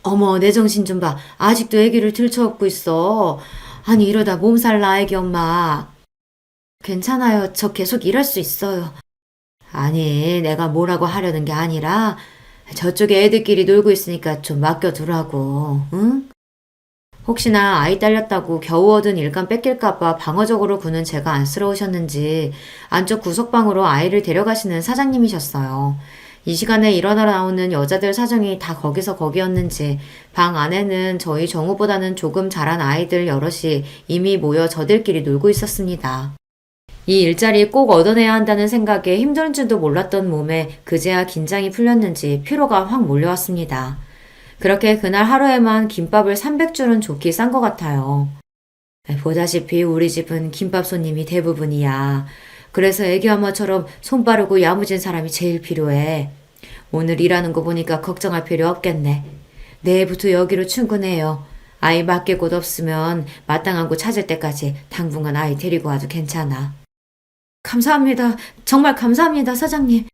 어머, 내 정신 좀 봐. 아직도 애기를 들쳐업고 있어. 아니, 이러다 몸살 나, 애기 엄마. 괜찮아요. 저 계속 일할 수 있어요. 아니, 내가 뭐라고 하려는 게 아니라 저쪽에 애들끼리 놀고 있으니까 좀 맡겨두라고, 응? 혹시나 아이 딸렸다고 겨우 얻은 일감 뺏길까봐 방어적으로 구는 제가 안쓰러우셨는지 안쪽 구석방으로 아이를 데려가시는 사장님이셨어요. 이 시간에 일어나 나오는 여자들 사정이 다 거기서 거기였는지 방 안에는 저희 정우보다는 조금 자란 아이들 여럿이 이미 모여 저들끼리 놀고 있었습니다. 이 일자리 꼭 얻어내야 한다는 생각에 힘든 줄도 몰랐던 몸에 그제야 긴장이 풀렸는지 피로가 확 몰려왔습니다. 그렇게 그날 하루에만 김밥을 300줄은 좋게 싼 것 같아요. 보다시피 우리 집은 김밥 손님이 대부분이야. 그래서 애기 엄마처럼 손 빠르고 야무진 사람이 제일 필요해. 오늘 일하는 거 보니까 걱정할 필요 없겠네. 내일부터 여기로 출근해요. 아이 맡길 곳 없으면 마땅한 곳 찾을 때까지 당분간 아이 데리고 와도 괜찮아. 감사합니다. 정말 감사합니다, 사장님.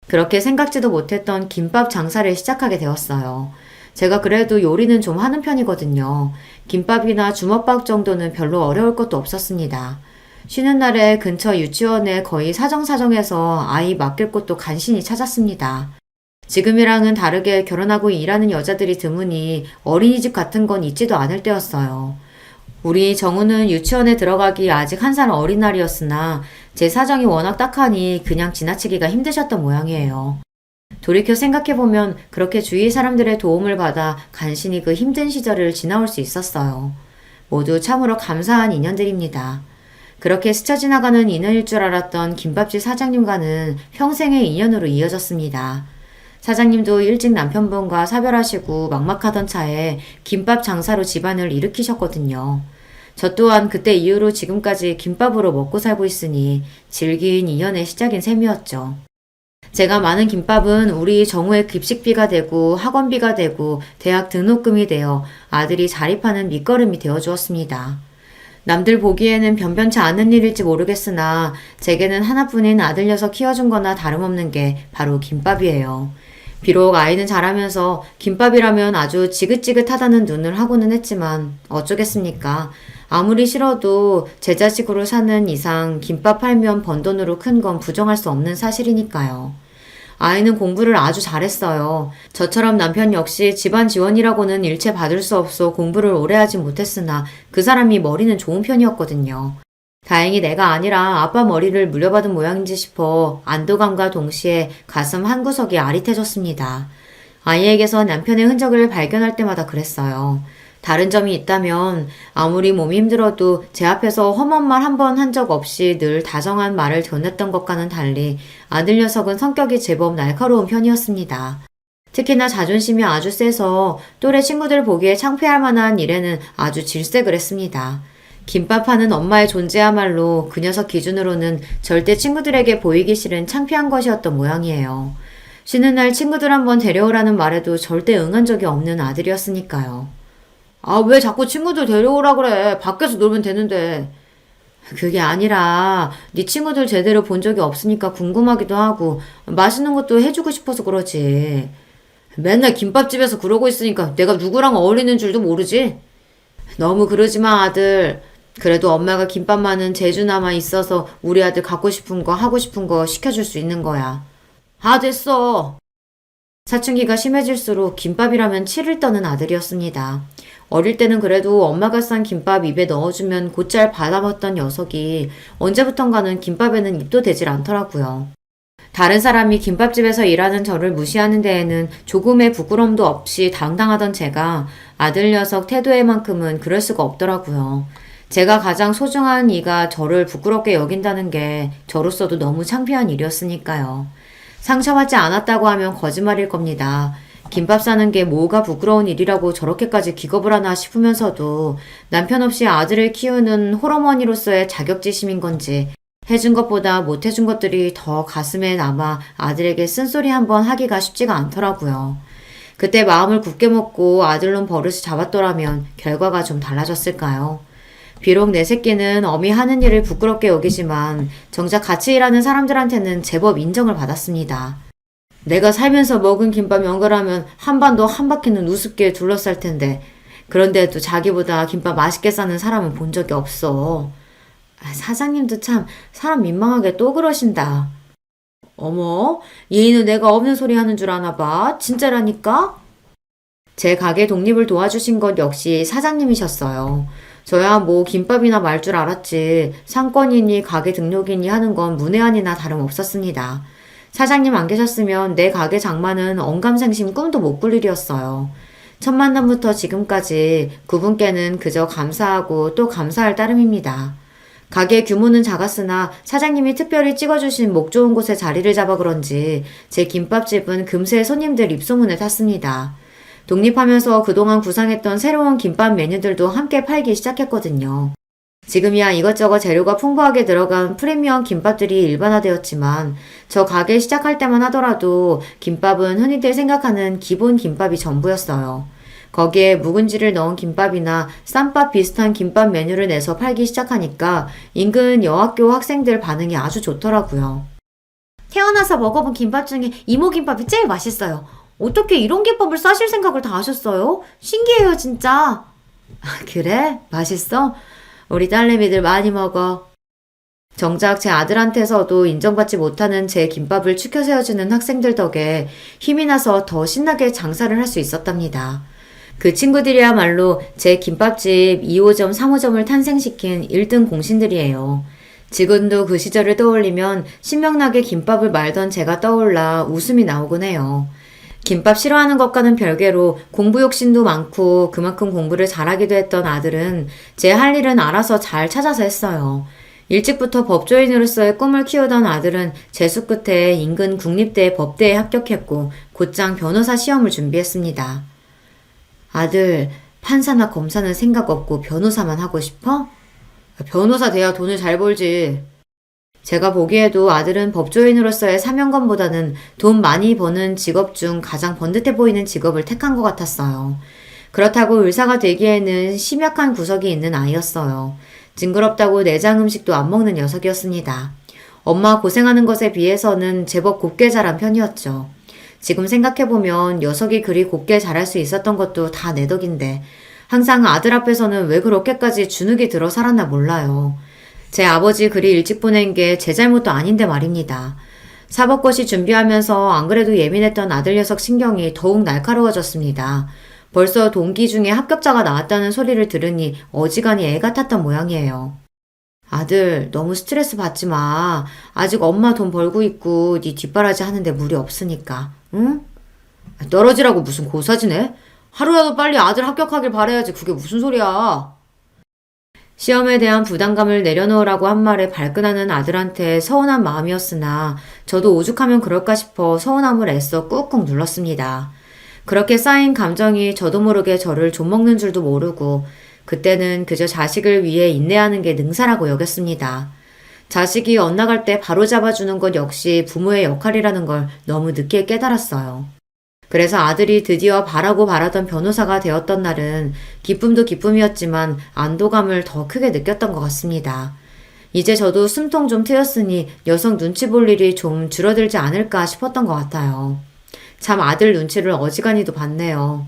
그렇게 생각지도 못했던 김밥 장사를 시작하게 되었어요. 제가 그래도 요리는 좀 하는 편이거든요. 김밥이나 주먹밥 정도는 별로 어려울 것도 없었습니다. 쉬는 날에 근처 유치원에 거의 사정사정해서 아이 맡길 곳도 간신히 찾았습니다. 지금이랑은 다르게 결혼하고 일하는 여자들이 드무니 어린이집 같은 건 있지도 않을 때였어요. 우리 정우는 유치원에 들어가기 아직 1살 어린 날이었으나 제 사정이 워낙 딱하니 그냥 지나치기가 힘드셨던 모양이에요. 돌이켜 생각해보면 그렇게 주위 사람들의 도움을 받아 간신히 그 힘든 시절을 지나올 수 있었어요. 모두 참으로 감사한 인연들입니다. 그렇게 스쳐 지나가는 인연일 줄 알았던 김밥집 사장님과는 평생의 인연으로 이어졌습니다. 사장님도 일찍 남편분과 사별하시고 막막하던 차에 김밥 장사로 집안을 일으키셨거든요. 저 또한 그때 이후로 지금까지 김밥으로 먹고 살고 있으니 질긴 인연의 시작인 셈이었죠. 제가 많은 김밥은 우리 정우의 급식비가 되고 학원비가 되고 대학 등록금이 되어 아들이 자립하는 밑거름이 되어 주었습니다. 남들 보기에는 변변치 않은 일일지 모르겠으나 제게는 하나뿐인 아들 녀석 키워준 거나 다름없는 게 바로 김밥이에요. 비록 아이는 자라면서 김밥이라면 아주 지긋지긋하다는 눈을 하고는 했지만 어쩌겠습니까? 아무리 싫어도 제 자식으로 사는 이상 김밥 팔면 번 돈으로 큰 건 부정할 수 없는 사실이니까요. 아이는 공부를 아주 잘했어요. 저처럼 남편 역시 집안 지원이라고는 일체 받을 수 없어 공부를 오래 하지 못했으나 그 사람이 머리는 좋은 편이었거든요. 다행히 내가 아니라 아빠 머리를 물려받은 모양인지 싶어 안도감과 동시에 가슴 한구석이 아릿해졌습니다. 아이에게서 남편의 흔적을 발견할 때마다 그랬어요. 다른 점이 있다면 아무리 몸이 힘들어도 제 앞에서 험한 말 한 번 한 적 없이 늘 다정한 말을 전했던 것과는 달리 아들 녀석은 성격이 제법 날카로운 편이었습니다. 특히나 자존심이 아주 세서 또래 친구들 보기에 창피할 만한 일에는 아주 질색을 했습니다. 김밥 하는 엄마의 존재야말로 그 녀석 기준으로는 절대 친구들에게 보이기 싫은 창피한 것이었던 모양이에요. 쉬는 날 친구들 한번 데려오라는 말에도 절대 응한 적이 없는 아들이었으니까요. 아, 왜 자꾸 친구들 데려오라 그래? 밖에서 놀면 되는데. 그게 아니라 네 친구들 제대로 본 적이 없으니까 궁금하기도 하고 맛있는 것도 해주고 싶어서 그러지. 맨날 김밥집에서 그러고 있으니까 내가 누구랑 어울리는 줄도 모르지? 너무 그러지 마, 아들. 그래도 엄마가 김밥만은 재주나마 있어서 우리 아들 갖고 싶은 거 하고 싶은 거 시켜줄 수 있는 거야. 아, 됐어. 사춘기가 심해질수록 김밥이라면 치를 떠는 아들이었습니다. 어릴 때는 그래도 엄마가 싼 김밥 입에 넣어주면 곧잘 받아먹던 녀석이 언제부턴가는 김밥에는 입도 대질 않더라고요. 다른 사람이 김밥집에서 일하는 저를 무시하는 데에는 조금의 부끄러움도 없이 당당하던 제가 아들 녀석 태도에만큼은 그럴 수가 없더라고요. 제가 가장 소중한 이가 저를 부끄럽게 여긴다는 게 저로서도 너무 창피한 일이었으니까요. 상처받지 않았다고 하면 거짓말일 겁니다. 김밥 싸는 게 뭐가 부끄러운 일이라고 저렇게까지 기겁을 하나 싶으면서도 남편 없이 아들을 키우는 홀어머니로서의 자격지심인 건지 해준 것보다 못해준 것들이 더 가슴에 남아 아들에게 쓴소리 한번 하기가 쉽지가 않더라고요. 그때 마음을 굳게 먹고 아들놈 버릇을 잡았더라면 결과가 좀 달라졌을까요? 비록 내 새끼는 어미 하는 일을 부끄럽게 여기지만 정작 같이 일하는 사람들한테는 제법 인정을 받았습니다. 내가 살면서 먹은 김밥 연결하면 한반도 한 바퀴는 우습게 둘러쌀 텐데 그런데도 자기보다 김밥 맛있게 싸는 사람은 본 적이 없어. 사장님도 참 사람 민망하게 또 그러신다. 어머, 얘는 내가 없는 소리 하는 줄 아나 봐. 진짜라니까? 제 가게 독립을 도와주신 것 역시 사장님이셨어요. 저야 뭐 김밥이나 말 줄 알았지 상권이니 가게 등록이니 하는 건 문외한이나 다름없었습니다. 사장님 안 계셨으면 내 가게 장만은 언감생심 꿈도 못 꿀 일이었어요. 첫 만남부터 지금까지 그분께는 그저 감사하고 또 감사할 따름입니다. 가게 규모는 작았으나 사장님이 특별히 찍어주신 목 좋은 곳에 자리를 잡아 그런지 제 김밥집은 금세 손님들 입소문을 탔습니다. 독립하면서 그동안 구상했던 새로운 김밥 메뉴들도 함께 팔기 시작했거든요. 지금이야 이것저것 재료가 풍부하게 들어간 프리미엄 김밥들이 일반화되었지만 저 가게 시작할 때만 하더라도 김밥은 흔히들 생각하는 기본 김밥이 전부였어요. 거기에 묵은지를 넣은 김밥이나 쌈밥 비슷한 김밥 메뉴를 내서 팔기 시작하니까 인근 여학교 학생들 반응이 아주 좋더라고요. 태어나서 먹어본 김밥 중에 이모김밥이 제일 맛있어요. 어떻게 이런 김밥을 싸실 생각을 다 하셨어요? 신기해요, 진짜. 그래? 맛있어? 우리 딸내미들 많이 먹어. 정작 제 아들한테서도 인정받지 못하는 제 김밥을 추켜 세워주는 학생들 덕에 힘이 나서 더 신나게 장사를 할 수 있었답니다. 그 친구들이야말로 제 김밥집 2호점, 3호점을 탄생시킨 1등 공신들이에요. 지금도 그 시절을 떠올리면 신명나게 김밥을 말던 제가 떠올라 웃음이 나오곤 해요. 김밥 싫어하는 것과는 별개로 공부 욕심도 많고 그만큼 공부를 잘하기도 했던 아들은 제 할 일은 알아서 잘 찾아서 했어요. 일찍부터 법조인으로서의 꿈을 키우던 아들은 재수 끝에 인근 국립대 법대에 합격했고 곧장 변호사 시험을 준비했습니다. 아들, 판사나 검사는 생각 없고 변호사만 하고 싶어? 변호사 돼야 돈을 잘 벌지. 제가 보기에도 아들은 법조인으로서의 사명감보다는 돈 많이 버는 직업 중 가장 번듯해 보이는 직업을 택한 것 같았어요. 그렇다고 의사가 되기에는 심약한 구석이 있는 아이였어요. 징그럽다고 내장 음식도 안 먹는 녀석이었습니다. 엄마 고생하는 것에 비해서는 제법 곱게 자란 편이었죠. 지금 생각해보면 녀석이 그리 곱게 자랄 수 있었던 것도 다 내 덕인데 항상 아들 앞에서는 왜 그렇게까지 주눅이 들어 살았나 몰라요. 제 아버지 그리 일찍 보낸 게 제 잘못도 아닌데 말입니다. 사법고시 준비하면서 안 그래도 예민했던 아들 녀석 신경이 더욱 날카로워졌습니다. 벌써 동기 중에 합격자가 나왔다는 소리를 들으니 어지간히 애가 탔던 모양이에요. 아들, 너무 스트레스 받지 마. 아직 엄마 돈 벌고 있고 네 뒷바라지 하는데 무리 없으니까. 응? 떨어지라고 무슨 고사지네? 하루라도 빨리 아들 합격하길 바라야지. 그게 무슨 소리야. 시험에 대한 부담감을 내려놓으라고 한 말에 발끈하는 아들한테 서운한 마음이었으나 저도 오죽하면 그럴까 싶어 서운함을 애써 꾹꾹 눌렀습니다. 그렇게 쌓인 감정이 저도 모르게 저를 좀먹는 줄도 모르고 그때는 그저 자식을 위해 인내하는 게 능사라고 여겼습니다. 자식이 엇나갈 때 바로 잡아주는 것 역시 부모의 역할이라는 걸 너무 늦게 깨달았어요. 그래서 아들이 드디어 바라고 바라던 변호사가 되었던 날은 기쁨도 기쁨이었지만 안도감을 더 크게 느꼈던 것 같습니다. 이제 저도 숨통 좀 트였으니 녀석 눈치 볼 일이 좀 줄어들지 않을까 싶었던 것 같아요. 참 아들 눈치를 어지간히도 봤네요.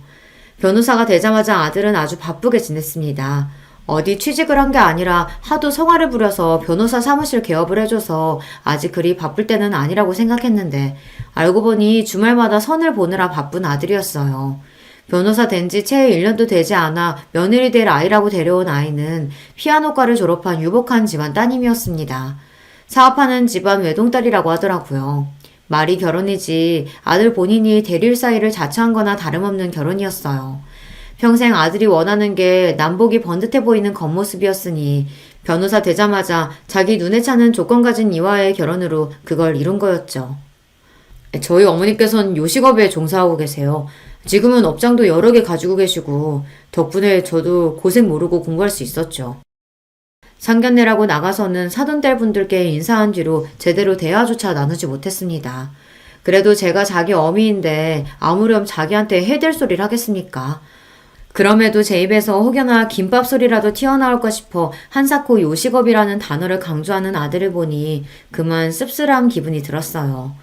변호사가 되자마자 아들은 아주 바쁘게 지냈습니다. 어디 취직을 한 게 아니라 하도 성화를 부려서 변호사 사무실 개업을 해줘서 아직 그리 바쁠 때는 아니라고 생각했는데 알고 보니 주말마다 선을 보느라 바쁜 아들이었어요. 변호사 된 지 채 1년도 되지 않아 며느리 될 아이라고 데려온 아이는 피아노과를 졸업한 유복한 집안 따님이었습니다. 사업하는 집안 외동딸이라고 하더라고요. 말이 결혼이지 아들 본인이 대릴 사이를 자처한 거나 다름없는 결혼이었어요. 평생 아들이 원하는 게 남복이 번듯해 보이는 겉모습이었으니 변호사 되자마자 자기 눈에 차는 조건 가진 이와의 결혼으로 그걸 이룬 거였죠. 저희 어머니께서는 요식업에 종사하고 계세요. 지금은 업장도 여러 개 가지고 계시고 덕분에 저도 고생 모르고 공부할 수 있었죠. 상견례라고 나가서는 사돈딸 분들께 인사한 뒤로 제대로 대화조차 나누지 못했습니다. 그래도 제가 자기 어미인데 아무렴 자기한테 해댈 소리를 하겠습니까? 그럼에도 제 입에서 혹여나 김밥 소리라도 튀어나올까 싶어 한사코 요식업이라는 단어를 강조하는 아들을 보니 그만 씁쓸한 기분이 들었어요.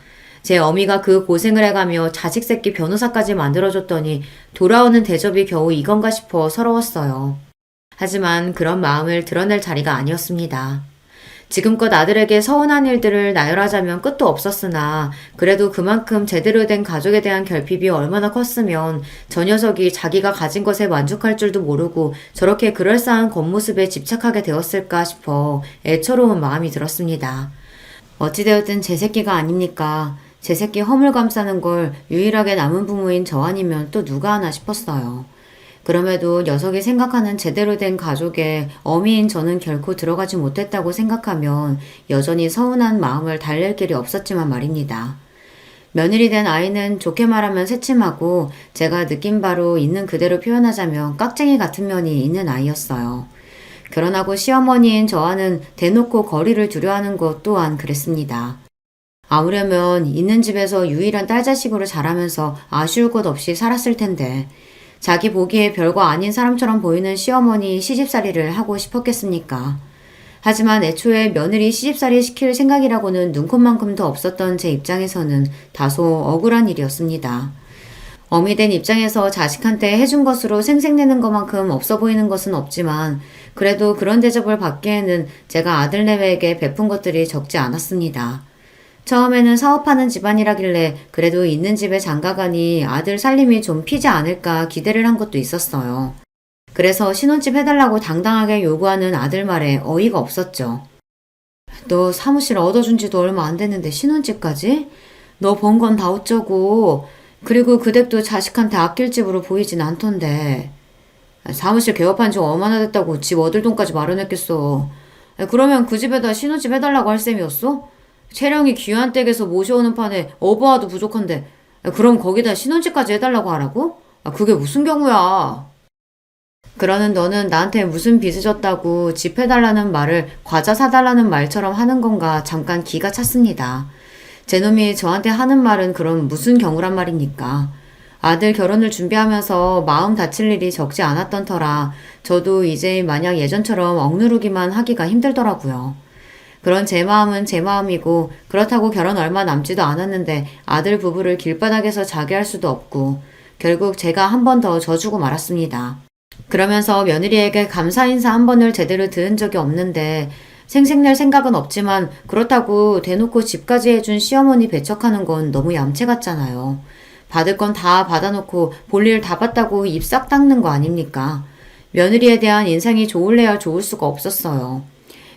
제 어미가 그 고생을 해가며 자식 새끼 변호사까지 만들어줬더니 돌아오는 대접이 겨우 이건가 싶어 서러웠어요. 하지만 그런 마음을 드러낼 자리가 아니었습니다. 지금껏 아들에게 서운한 일들을 나열하자면 끝도 없었으나 그래도 그만큼 제대로 된 가족에 대한 결핍이 얼마나 컸으면 저 녀석이 자기가 가진 것에 만족할 줄도 모르고 저렇게 그럴싸한 겉모습에 집착하게 되었을까 싶어 애처로운 마음이 들었습니다. 어찌되었든 제 새끼가 아닙니까? 제 새끼 허물 감싸는 걸 유일하게 남은 부모인 저 아니면 또 누가 하나 싶었어요. 그럼에도 녀석이 생각하는 제대로 된 가족에 어미인 저는 결코 들어가지 못했다고 생각하면 여전히 서운한 마음을 달랠 길이 없었지만 말입니다. 며느리 된 아이는 좋게 말하면 새침하고 제가 느낀 바로 있는 그대로 표현하자면 깍쟁이 같은 면이 있는 아이였어요. 결혼하고 시어머니인 저와는 대놓고 거리를 두려워하는 것 또한 그랬습니다. 아무려면 있는 집에서 유일한 딸 자식으로 자라면서 아쉬울 것 없이 살았을 텐데 자기 보기에 별거 아닌 사람처럼 보이는 시어머니 시집살이를 하고 싶었겠습니까? 하지만 애초에 며느리 시집살이 시킬 생각이라고는 눈꼽만큼도 없었던 제 입장에서는 다소 억울한 일이었습니다. 어미 된 입장에서 자식한테 해준 것으로 생색내는 것만큼 없어 보이는 것은 없지만 그래도 그런 대접을 받기에는 제가 아들내외에게 베푼 것들이 적지 않았습니다. 처음에는 사업하는 집안이라길래 그래도 있는 집에 장가가니 아들 살림이 좀 피지 않을까 기대를 한 것도 있었어요. 그래서 신혼집 해달라고 당당하게 요구하는 아들 말에 어이가 없었죠. 너 사무실 얻어준 지도 얼마 안 됐는데 신혼집까지? 너 번 건 다 어쩌고. 그리고 그 댁도 자식한테 아낄 집으로 보이진 않던데. 사무실 개업한 지 얼마나 됐다고 집 얻을 돈까지 마련했겠어. 그러면 그 집에다 신혼집 해달라고 할 셈이었어? 채령이 귀한 댁에서 모셔오는 판에 어부와도 부족한데 그럼 거기다 신혼집까지 해달라고 하라고? 그게 무슨 경우야. 그러는 너는 나한테 무슨 빚을 졌다고 집 해달라는 말을 과자 사달라는 말처럼 하는 건가 잠깐 기가 찼습니다. 제 놈이 저한테 하는 말은 그럼 무슨 경우란 말입니까? 아들 결혼을 준비하면서 마음 다칠 일이 적지 않았던 터라 저도 이제 마냥 예전처럼 억누르기만 하기가 힘들더라고요. 그런 제 마음은 제 마음이고 그렇다고 결혼 얼마 남지도 않았는데 아들 부부를 길바닥에서 자게 할 수도 없고 결국 제가 한 번 더 져주고 말았습니다. 그러면서 며느리에게 감사 인사 한 번을 제대로 들은 적이 없는데 생색낼 생각은 없지만 그렇다고 대놓고 집까지 해준 시어머니 배척하는 건 너무 얌체 같잖아요. 받을 건 다 받아놓고 볼일 다 봤다고 입 싹 닦는 거 아닙니까? 며느리에 대한 인상이 좋을래야 좋을 수가 없었어요.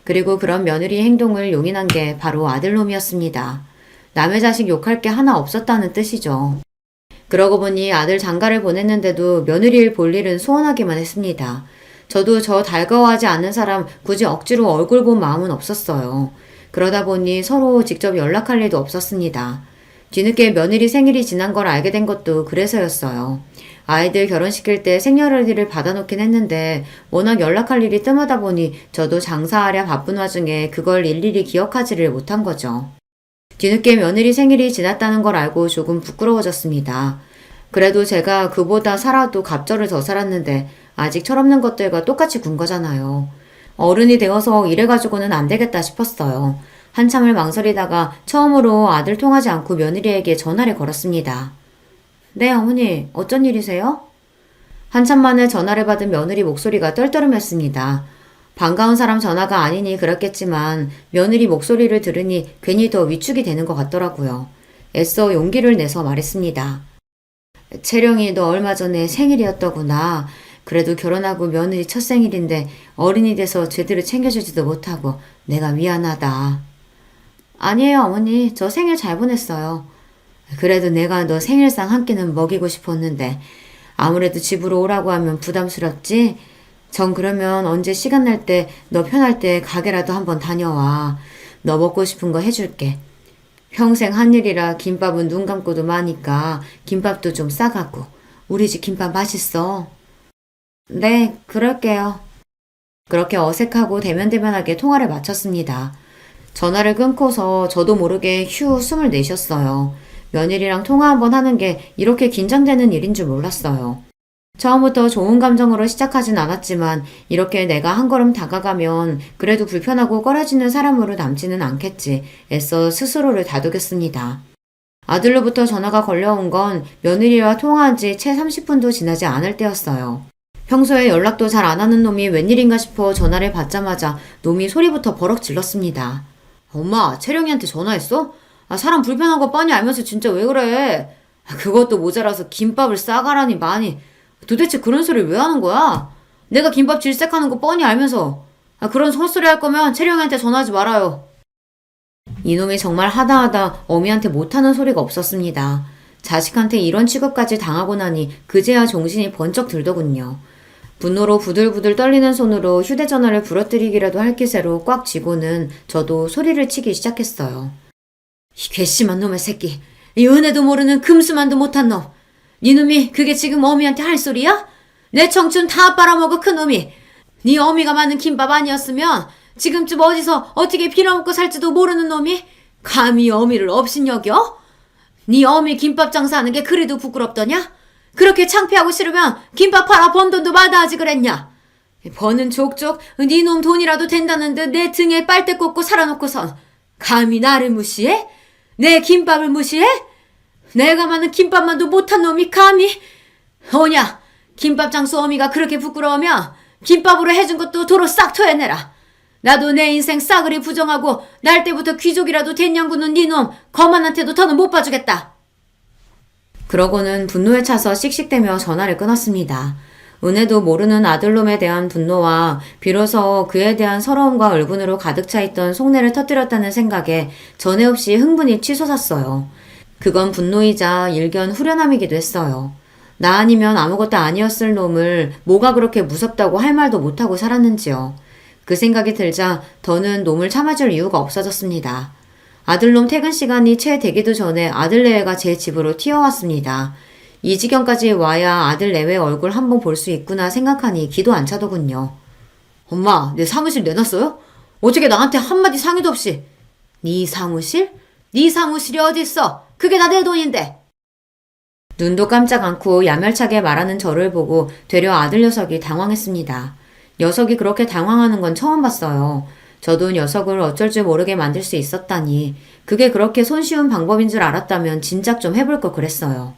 그리고 그런 며느리 행동을 용인한 게 바로 아들놈이었습니다. 남의 자식 욕할 게 하나 없었다는 뜻이죠. 그러고 보니 아들 장가를 보냈는데도 며느리를 볼 일은 소원하기만 했습니다. 저도 저 달가워하지 않는 사람 굳이 억지로 얼굴 본 마음은 없었어요. 그러다 보니 서로 직접 연락할 일도 없었습니다. 뒤늦게 며느리 생일이 지난 걸 알게 된 것도 그래서였어요. 아이들 결혼시킬 때 생년월일을 받아놓긴 했는데 워낙 연락할 일이 뜸하다 보니 저도 장사하랴 바쁜 와중에 그걸 일일이 기억하지를 못한 거죠. 뒤늦게 며느리 생일이 지났다는 걸 알고 조금 부끄러워졌습니다. 그래도 제가 그보다 살아도 갑절을 더 살았는데 아직 철없는 것들과 똑같이 군 거잖아요. 어른이 되어서 이래가지고는 안 되겠다 싶었어요. 한참을 망설이다가 처음으로 아들 통하지 않고 며느리에게 전화를 걸었습니다. 네, 어머니, 어쩐 일이세요? 한참 만에 전화를 받은 며느리 목소리가 떨떠름했습니다. 반가운 사람 전화가 아니니 그렇겠지만 며느리 목소리를 들으니 괜히 더 위축이 되는 것 같더라고요. 애써 용기를 내서 말했습니다. 채령이 너 얼마 전에 생일이었더구나. 그래도 결혼하고 며느리 첫 생일인데 어른이 돼서 제대로 챙겨주지도 못하고 내가 미안하다. 아니에요, 어머니. 저 생일 잘 보냈어요. 그래도 내가 너 생일상 한 끼는 먹이고 싶었는데 아무래도 집으로 오라고 하면 부담스럽지? 전 그러면 언제 시간 날 때 너 편할 때 가게라도 한번 다녀와. 너 먹고 싶은 거 해줄게. 평생 한 일이라 김밥은 눈 감고도 마니까 김밥도 좀 싸가고. 우리 집 김밥 맛있어. 네, 그럴게요. 그렇게 어색하고 대면대면하게 통화를 마쳤습니다. 전화를 끊고서 저도 모르게 휴 숨을 내쉬었어요. 며느리랑 통화 한번 하는 게 이렇게 긴장되는 일인 줄 몰랐어요. 처음부터 좋은 감정으로 시작하진 않았지만 이렇게 내가 한 걸음 다가가면 그래도 불편하고 꺼려지는 사람으로 남지는 않겠지 애써 스스로를 다독였습니다. 아들로부터 전화가 걸려온 건 며느리와 통화한 지 채 30분도 지나지 않을 때였어요. 평소에 연락도 잘 안 하는 놈이 웬일인가 싶어 전화를 받자마자 놈이 소리부터 버럭 질렀습니다. 엄마, 채령이한테 전화했어? 사람 불편한 거 뻔히 알면서 진짜 왜 그래? 그것도 모자라서 김밥을 싸가라니 많이. 도대체 그런 소리를 왜 하는 거야? 내가 김밥 질색하는 거 뻔히 알면서. 그런 헛소리 할 거면 채령이한테 전화하지 말아요. 이놈이 정말 하다하다 어미한테 못하는 소리가 없었습니다. 자식한테 이런 취급까지 당하고 나니 그제야 정신이 번쩍 들더군요. 분노로 부들부들 떨리는 손으로 휴대전화를 부러뜨리기라도 할 기세로 꽉 쥐고는 저도 소리를 치기 시작했어요. 이 괘씸한 놈의 새끼. 이 은혜도 모르는 금수만도 못한 놈. 니놈이 그게 지금 어미한테 할 소리야? 내 청춘 다 빨아먹어 큰 놈이. 네 어미가 만든 김밥 아니었으면 지금쯤 어디서 어떻게 빌어먹고 살지도 모르는 놈이 감히 어미를 업신여겨? 네 어미 김밥 장사하는 게 그래도 부끄럽더냐? 그렇게 창피하고 싫으면 김밥 팔아 번 돈도 마다하지 그랬냐? 버는 족족 네 놈 돈이라도 된다는 듯 내 등에 빨대 꽂고 살아놓고선 감히 나를 무시해? 내 김밥을 무시해? 내가 만든 김밥만도 못한 놈이 감히? 오냐, 김밥 장수 어미가 그렇게 부끄러우면 김밥으로 해준 것도 도로 싹 토해내라. 나도 내 인생 싸그리 부정하고 날 때부터 귀족이라도 된 년구는 니놈 거만한테도 더는 못 봐주겠다. 그러고는 분노에 차서 씩씩대며 전화를 끊었습니다. 은혜도 모르는 아들놈에 대한 분노와 비로소 그에 대한 서러움과 울분으로 가득 차 있던 속내를 터뜨렸다는 생각에 전에 없이 흥분이 치솟았어요. 그건 분노이자 일견 후련함이기도 했어요. 나 아니면 아무것도 아니었을 놈을 뭐가 그렇게 무섭다고 할 말도 못하고 살았는지요. 그 생각이 들자 더는 놈을 참아줄 이유가 없어졌습니다. 아들놈 퇴근 시간이 채 되기도 전에 아들 내외가 제 집으로 튀어왔습니다. 이 지경까지 와야 아들 내외 얼굴 한번 볼 수 있구나 생각하니 기도 안 차더군요. 엄마, 내 사무실 내놨어요? 어떻게 나한테 한마디 상의도 없이. 네 사무실? 네 사무실이 어딨어? 그게 다 내 돈인데. 눈도 깜짝 않고 야멸차게 말하는 저를 보고 되려 아들 녀석이 당황했습니다. 녀석이 그렇게 당황하는 건 처음 봤어요. 저도 녀석을 어쩔 줄 모르게 만들 수 있었다니 그게 그렇게 손쉬운 방법인 줄 알았다면 진작 좀 해볼 걸 그랬어요.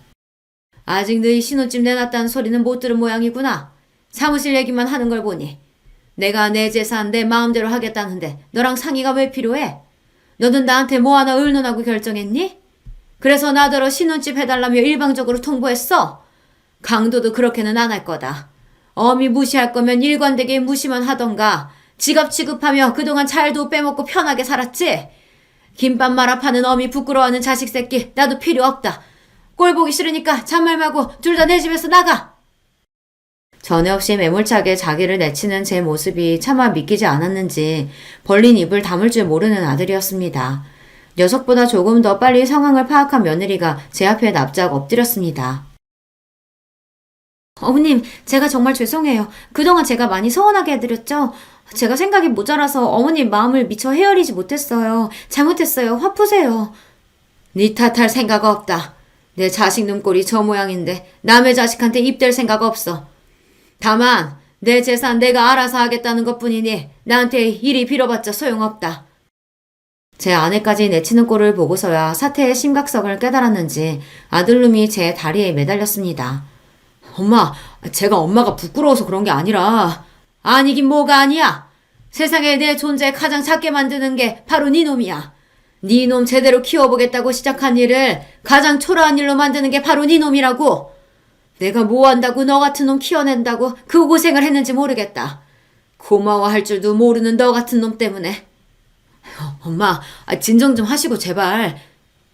아직 너희 신혼집 내놨다는 소리는 못 들은 모양이구나. 사무실 얘기만 하는 걸 보니. 내가 내 재산 내 마음대로 하겠다는데 너랑 상의가 왜 필요해? 너는 나한테 뭐 하나 의논하고 결정했니? 그래서 나더러 신혼집 해달라며 일방적으로 통보했어? 강도도 그렇게는 안 할 거다. 어미 무시할 거면 일관되게 무시만 하던가 지갑 취급하며 그동안 잘도 빼먹고 편하게 살았지? 김밥 말아 파는 어미 부끄러워하는 자식 새끼 나도 필요 없다. 꼴 보기 싫으니까 잔말 말고 둘 다 내 집에서 나가. 전에 없이 매몰차게 자기를 내치는 제 모습이 차마 믿기지 않았는지 벌린 입을 다물 줄 모르는 아들이었습니다. 녀석보다 조금 더 빨리 상황을 파악한 며느리가 제 앞에 납작 엎드렸습니다. 어머님, 제가 정말 죄송해요. 그동안 제가 많이 서운하게 해드렸죠? 제가 생각이 모자라서 어머님 마음을 미처 헤아리지 못했어요. 잘못했어요. 화 푸세요. 네 탓할 생각 없다. 내 자식 눈꼴이 저 모양인데 남의 자식한테 입댈 생각 없어. 다만 내 재산 내가 알아서 하겠다는 것뿐이니 나한테 이리 빌어봤자 소용없다. 제 아내까지 내치는 꼴을 보고서야 사태의 심각성을 깨달았는지 아들놈이 제 다리에 매달렸습니다. 엄마, 제가 엄마가 부끄러워서 그런 게 아니라. 아니긴 뭐가 아니야. 세상에 내 존재 가장 작게 만드는 게 바로 네 놈이야. 네 놈 제대로 키워보겠다고 시작한 일을 가장 초라한 일로 만드는 게 바로 네 놈이라고. 내가 뭐 한다고 너 같은 놈 키워낸다고 그 고생을 했는지 모르겠다. 고마워할 줄도 모르는 너 같은 놈 때문에. 엄마, 진정 좀 하시고 제발.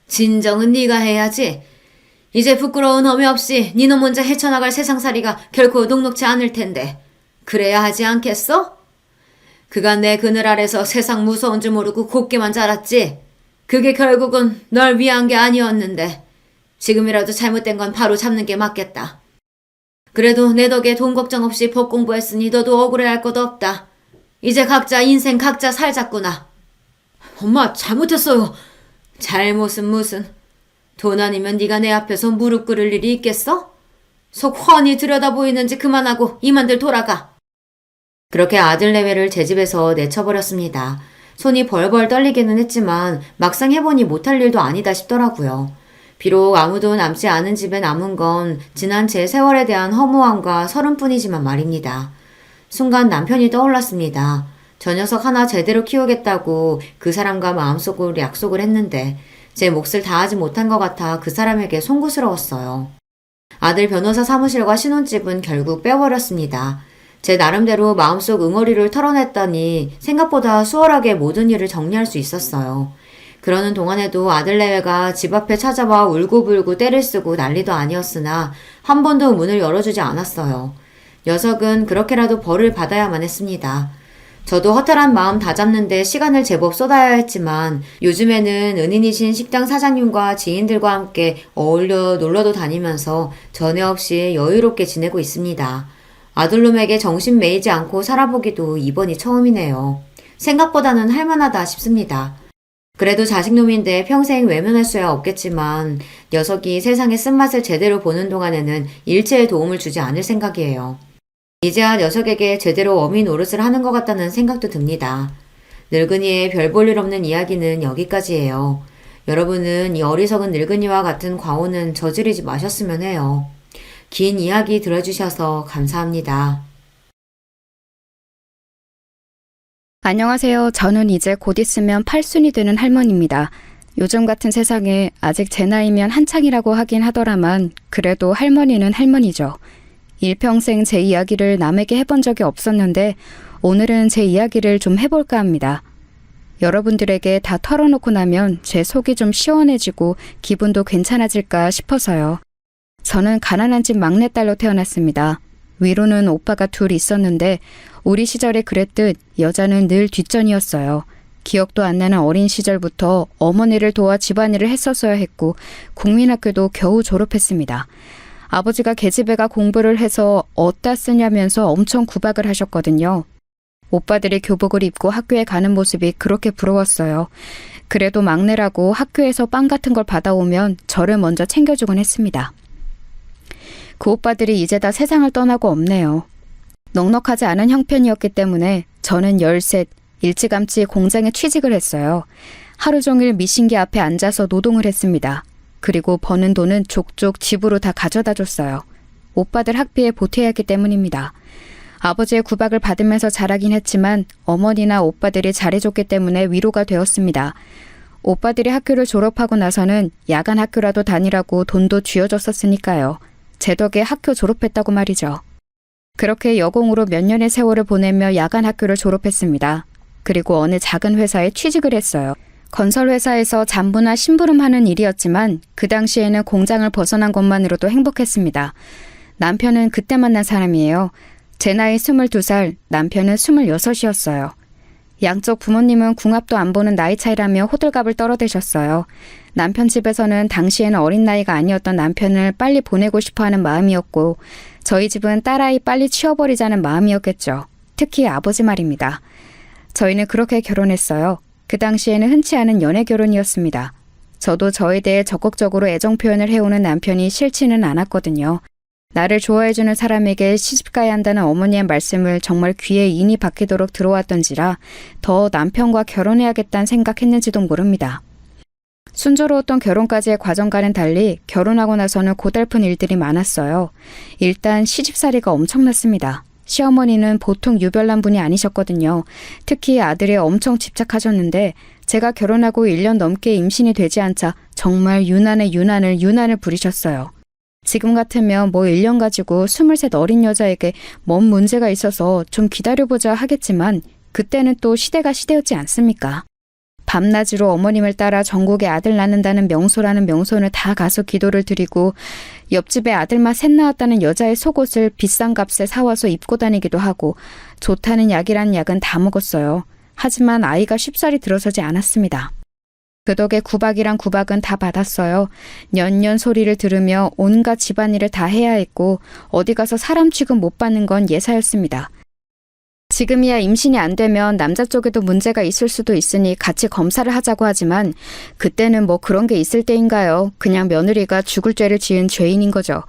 진정은 네가 해야지. 이제 부끄러운 어미 없이 니놈 혼자 헤쳐나갈 세상살이가 결코 녹록지 않을 텐데 그래야 하지 않겠어? 그간 내 그늘 아래서 세상 무서운 줄 모르고 곱게만 자랐지. 그게 결국은 널 위한 게 아니었는데 지금이라도 잘못된 건 바로 잡는 게 맞겠다. 그래도 내 덕에 돈 걱정 없이 법 공부했으니 너도 억울해할 것도 없다. 이제 각자 인생 각자 살자꾸나. 엄마, 잘못했어요. 잘못은 무슨. 돈 아니면 네가 내 앞에서 무릎 꿇을 일이 있겠어? 속 훤히 들여다보이는지 그만하고 이만들 돌아가. 그렇게 아들 내외를 제 집에서 내쳐버렸습니다. 손이 벌벌 떨리기는 했지만 막상 해보니 못할 일도 아니다 싶더라고요. 비록 아무도 남지 않은 집에 남은 건 지난 제 세월에 대한 허무함과 서름뿐이지만 말입니다. 순간 남편이 떠올랐습니다. 저 녀석 하나 제대로 키우겠다고 그 사람과 마음속으로 약속을 했는데 제 몫을 다하지 못한 것 같아 그 사람에게 송구스러웠어요. 아들 변호사 사무실과 신혼집은 결국 빼버렸습니다. 제 나름대로 마음속 응어리를 털어냈더니 생각보다 수월하게 모든 일을 정리할 수 있었어요. 그러는 동안에도 아들 내외가 집 앞에 찾아와 울고불고 때를 쓰고 난리도 아니었으나 한 번도 문을 열어주지 않았어요. 녀석은 그렇게라도 벌을 받아야만 했습니다. 저도 허탈한 마음 다잡는데 시간을 제법 쏟아야 했지만 요즘에는 은인이신 식당 사장님과 지인들과 함께 어울려 놀러도 다니면서 전에 없이 여유롭게 지내고 있습니다. 아들놈에게 정신 매이지 않고 살아보기도 이번이 처음이네요. 생각보다는 할만하다 싶습니다. 그래도 자식놈인데 평생 외면할 수야 없겠지만 녀석이 세상의 쓴맛을 제대로 보는 동안에는 일체의 도움을 주지 않을 생각이에요. 이제야 녀석에게 제대로 어미 노릇을 하는 것 같다는 생각도 듭니다. 늙은이의 별 볼 일 없는 이야기는 여기까지예요. 여러분은 이 어리석은 늙은이와 같은 과오는 저지르지 마셨으면 해요. 긴 이야기 들어주셔서 감사합니다. 안녕하세요. 저는 이제 곧 있으면 8순이 되는 할머니입니다. 요즘 같은 세상에 아직 제 나이면 한창이라고 하긴 하더라만 그래도 할머니는 할머니죠. 일평생 제 이야기를 남에게 해본 적이 없었는데 오늘은 제 이야기를 좀 해볼까 합니다. 여러분들에게 다 털어놓고 나면 제 속이 좀 시원해지고 기분도 괜찮아질까 싶어서요. 저는 가난한 집 막내딸로 태어났습니다. 위로는 오빠가 둘 있었는데 우리 시절에 그랬듯 여자는 늘 뒷전이었어요. 기억도 안 나는 어린 시절부터 어머니를 도와 집안일을 했었어야 했고 국민학교도 겨우 졸업했습니다. 아버지가 계집애가 공부를 해서 어디다 쓰냐면서 엄청 구박을 하셨거든요. 오빠들이 교복을 입고 학교에 가는 모습이 그렇게 부러웠어요. 그래도 막내라고 학교에서 빵 같은 걸 받아오면 저를 먼저 챙겨주곤 했습니다. 그 오빠들이 이제 다 세상을 떠나고 없네요. 넉넉하지 않은 형편이었기 때문에 저는 13, 일찌감치 공장에 취직을 했어요. 하루 종일 미신기 앞에 앉아서 노동을 했습니다. 그리고 버는 돈은 족족 집으로 다 가져다 줬어요. 오빠들 학비에 보태야 했기 때문입니다. 아버지의 구박을 받으면서 자라긴 했지만 어머니나 오빠들이 잘해줬기 때문에 위로가 되었습니다. 오빠들이 학교를 졸업하고 나서는 야간 학교라도 다니라고 돈도 쥐어줬었으니까요. 제 덕에 학교 졸업했다고 말이죠. 그렇게 여공으로 몇 년의 세월을 보내며 야간 학교를 졸업했습니다. 그리고 어느 작은 회사에 취직을 했어요. 건설회사에서 잠부나 심부름하는 일이었지만 그 당시에는 공장을 벗어난 것만으로도 행복했습니다. 남편은 그때 만난 사람이에요. 제 나이 22살, 남편은 26이었어요. 양쪽 부모님은 궁합도 안 보는 나이 차이라며 호들갑을 떨어대셨어요. 남편 집에서는 당시에는 어린 나이가 아니었던 남편을 빨리 보내고 싶어하는 마음이었고 저희 집은 딸아이 빨리 치워버리자는 마음이었겠죠. 특히 아버지 말입니다. 저희는 그렇게 결혼했어요. 그 당시에는 흔치 않은 연애 결혼이었습니다. 저도 저에 대해 적극적으로 애정 표현을 해오는 남편이 싫지는 않았거든요. 나를 좋아해주는 사람에게 시집가야 한다는 어머니의 말씀을 정말 귀에 인이 박히도록 들어왔던지라 더 남편과 결혼해야겠다는 생각했는지도 모릅니다. 순조로웠던 결혼까지의 과정과는 달리 결혼하고 나서는 고달픈 일들이 많았어요. 일단 시집살이가 엄청났습니다. 시어머니는 보통 유별난 분이 아니셨거든요. 특히 아들에 엄청 집착하셨는데 제가 결혼하고 1년 넘게 임신이 되지 않자 정말 유난을 부리셨어요. 지금 같으면 뭐 1년 가지고 23 어린 여자에게 뭔 문제가 있어서 좀 기다려보자 하겠지만 그때는 또 시대가 시대였지 않습니까? 밤낮으로 어머님을 따라 전국에 아들 낳는다는 명소라는 명소는 다 가서 기도를 드리고 옆집에 아들만 셋 낳았다는 여자의 속옷을 비싼 값에 사와서 입고 다니기도 하고 좋다는 약이란 약은 다 먹었어요. 하지만 아이가 쉽사리 들어서지 않았습니다. 그 덕에 구박이란 구박은 다 받았어요. 년년 소리를 들으며 온갖 집안일을 다 해야 했고 어디 가서 사람 취급 못 받는 건 예사였습니다. 지금이야 임신이 안 되면 남자 쪽에도 문제가 있을 수도 있으니 같이 검사를 하자고 하지만 그때는 뭐 그런 게 있을 때인가요? 그냥 며느리가 죽을 죄를 지은 죄인인 거죠.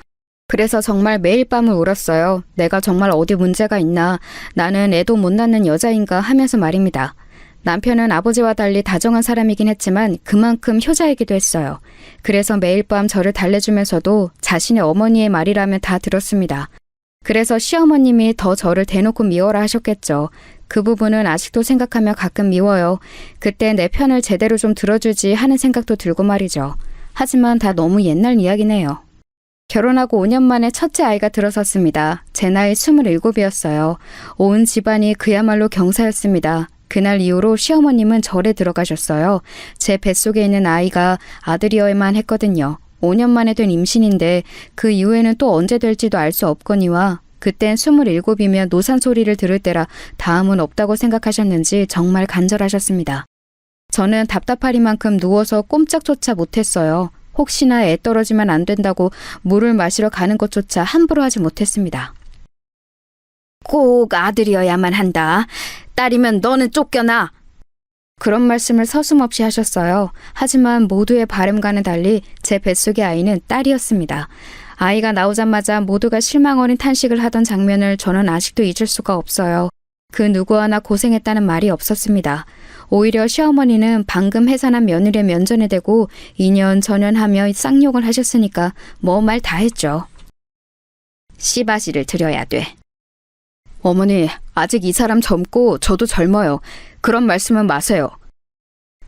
그래서 정말 매일 밤을 울었어요. 내가 정말 어디 문제가 있나, 나는 애도 못 낳는 여자인가 하면서 말입니다. 남편은 아버지와 달리 다정한 사람이긴 했지만 그만큼 효자이기도 했어요. 그래서 매일 밤 저를 달래주면서도 자신의 어머니의 말이라면 다 들었습니다. 그래서 시어머님이 더 저를 대놓고 미워라 하셨겠죠. 그 부분은 아직도 생각하며 가끔 미워요. 그때 내 편을 제대로 좀 들어주지 하는 생각도 들고 말이죠. 하지만 다 너무 옛날 이야기네요. 결혼하고 5년 만에 첫째 아이가 들어섰습니다. 제 나이 27이었어요. 온 집안이 그야말로 경사였습니다. 그날 이후로 시어머님은 절에 들어가셨어요. 제 뱃속에 있는 아이가 아들이어야만 했거든요. 5년 만에 된 임신인데 그 이후에는 또 언제 될지도 알 수 없거니와 그땐 27이면 노산 소리를 들을 때라 다음은 없다고 생각하셨는지 정말 간절하셨습니다. 저는 답답하리만큼 누워서 꼼짝조차 못했어요. 혹시나 애 떨어지면 안 된다고 물을 마시러 가는 것조차 함부로 하지 못했습니다. 꼭 아들이어야만 한다. 딸이면 너는 쫓겨나. 그런 말씀을 서슴없이 하셨어요. 하지만 모두의 바람과는 달리 제 뱃속의 아이는 딸이었습니다. 아이가 나오자마자 모두가 실망 어린 탄식을 하던 장면을 저는 아직도 잊을 수가 없어요. 그 누구 하나 고생했다는 말이 없었습니다. 오히려 시어머니는 방금 해산한 며느리의 면전에 대고 2년 전연하며 쌍욕을 하셨으니까 뭐 말 다 했죠. 씨바지를 드려야 돼. 어머니, 아직 이 사람 젊고 저도 젊어요. 그런 말씀은 마세요.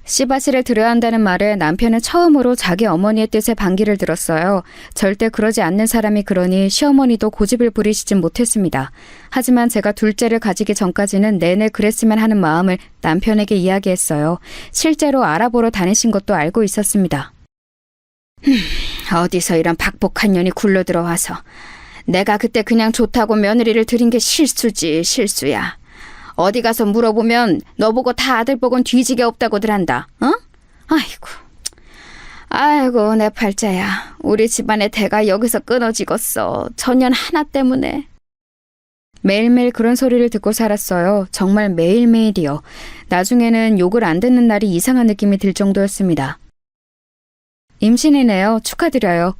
씨바지를 드려야 한다는 말에 남편은 처음으로 자기 어머니의 뜻에 반기를 들었어요. 절대 그러지 않는 사람이 그러니 시어머니도 고집을 부리시진 못했습니다. 하지만 제가 둘째를 가지기 전까지는 내내 그랬으면 하는 마음을 남편에게 이야기했어요. 실제로 알아보러 다니신 것도 알고 있었습니다. 어디서 이런 박복한 년이 굴러들어와서 내가 그때 그냥 좋다고 며느리를 들인 게 실수지, 실수야. 어디 가서 물어보면 너보고 다 아들 복은 뒤지게 없다고들 한다. 어? 아이고 내 팔자야. 우리 집안의 대가 여기서 끊어지겠어. 전년 하나 때문에. 매일매일 그런 소리를 듣고 살았어요. 정말 매일매일이요. 나중에는 욕을 안 듣는 날이 이상한 느낌이 들 정도였습니다. 임신이네요. 축하드려요.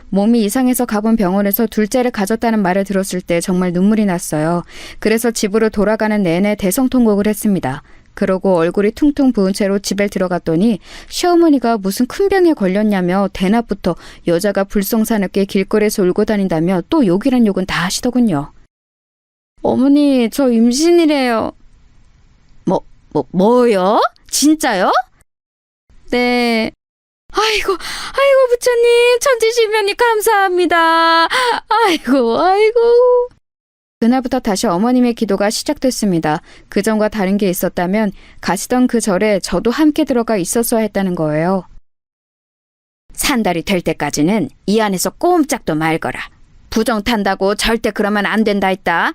몸이 이상해서 가본 병원에서 둘째를 가졌다는 말을 들었을 때 정말 눈물이 났어요. 그래서 집으로 돌아가는 내내 대성통곡을 했습니다. 그러고 얼굴이 퉁퉁 부은 채로 집에 들어갔더니 시어머니가 무슨 큰 병에 걸렸냐며 대낮부터 여자가 불성사납게 길거리에서 울고 다닌다며 또 욕이란 욕은 다 하시더군요. 어머니, 저 임신이래요. 뭐요? 진짜요? 네. 아이고 부처님 천지시면이 감사합니다. 아이고. 그날부터 다시 어머님의 기도가 시작됐습니다. 그전과 다른 게 있었다면 가시던 그 절에 저도 함께 들어가 있었어야 했다는 거예요. 산달이 될 때까지는 이 안에서 꼼짝도 말거라. 부정 탄다고 절대 그러면 안 된다 했다.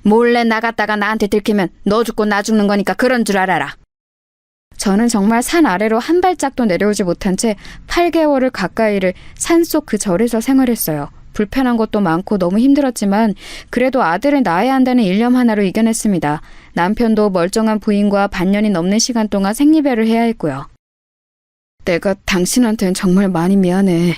몰래 나갔다가 나한테 들키면 너 죽고 나 죽는 거니까 그런 줄 알아라. 저는 정말 산 아래로 한 발짝도 내려오지 못한 채 8개월을 가까이를 산속 그 절에서 생활했어요. 불편한 것도 많고 너무 힘들었지만 그래도 아들을 낳아야 한다는 일념 하나로 이겨냈습니다. 남편도 멀쩡한 부인과 반년이 넘는 시간 동안 생리배를 해야 했고요. 내가 당신한테는 정말 많이 미안해.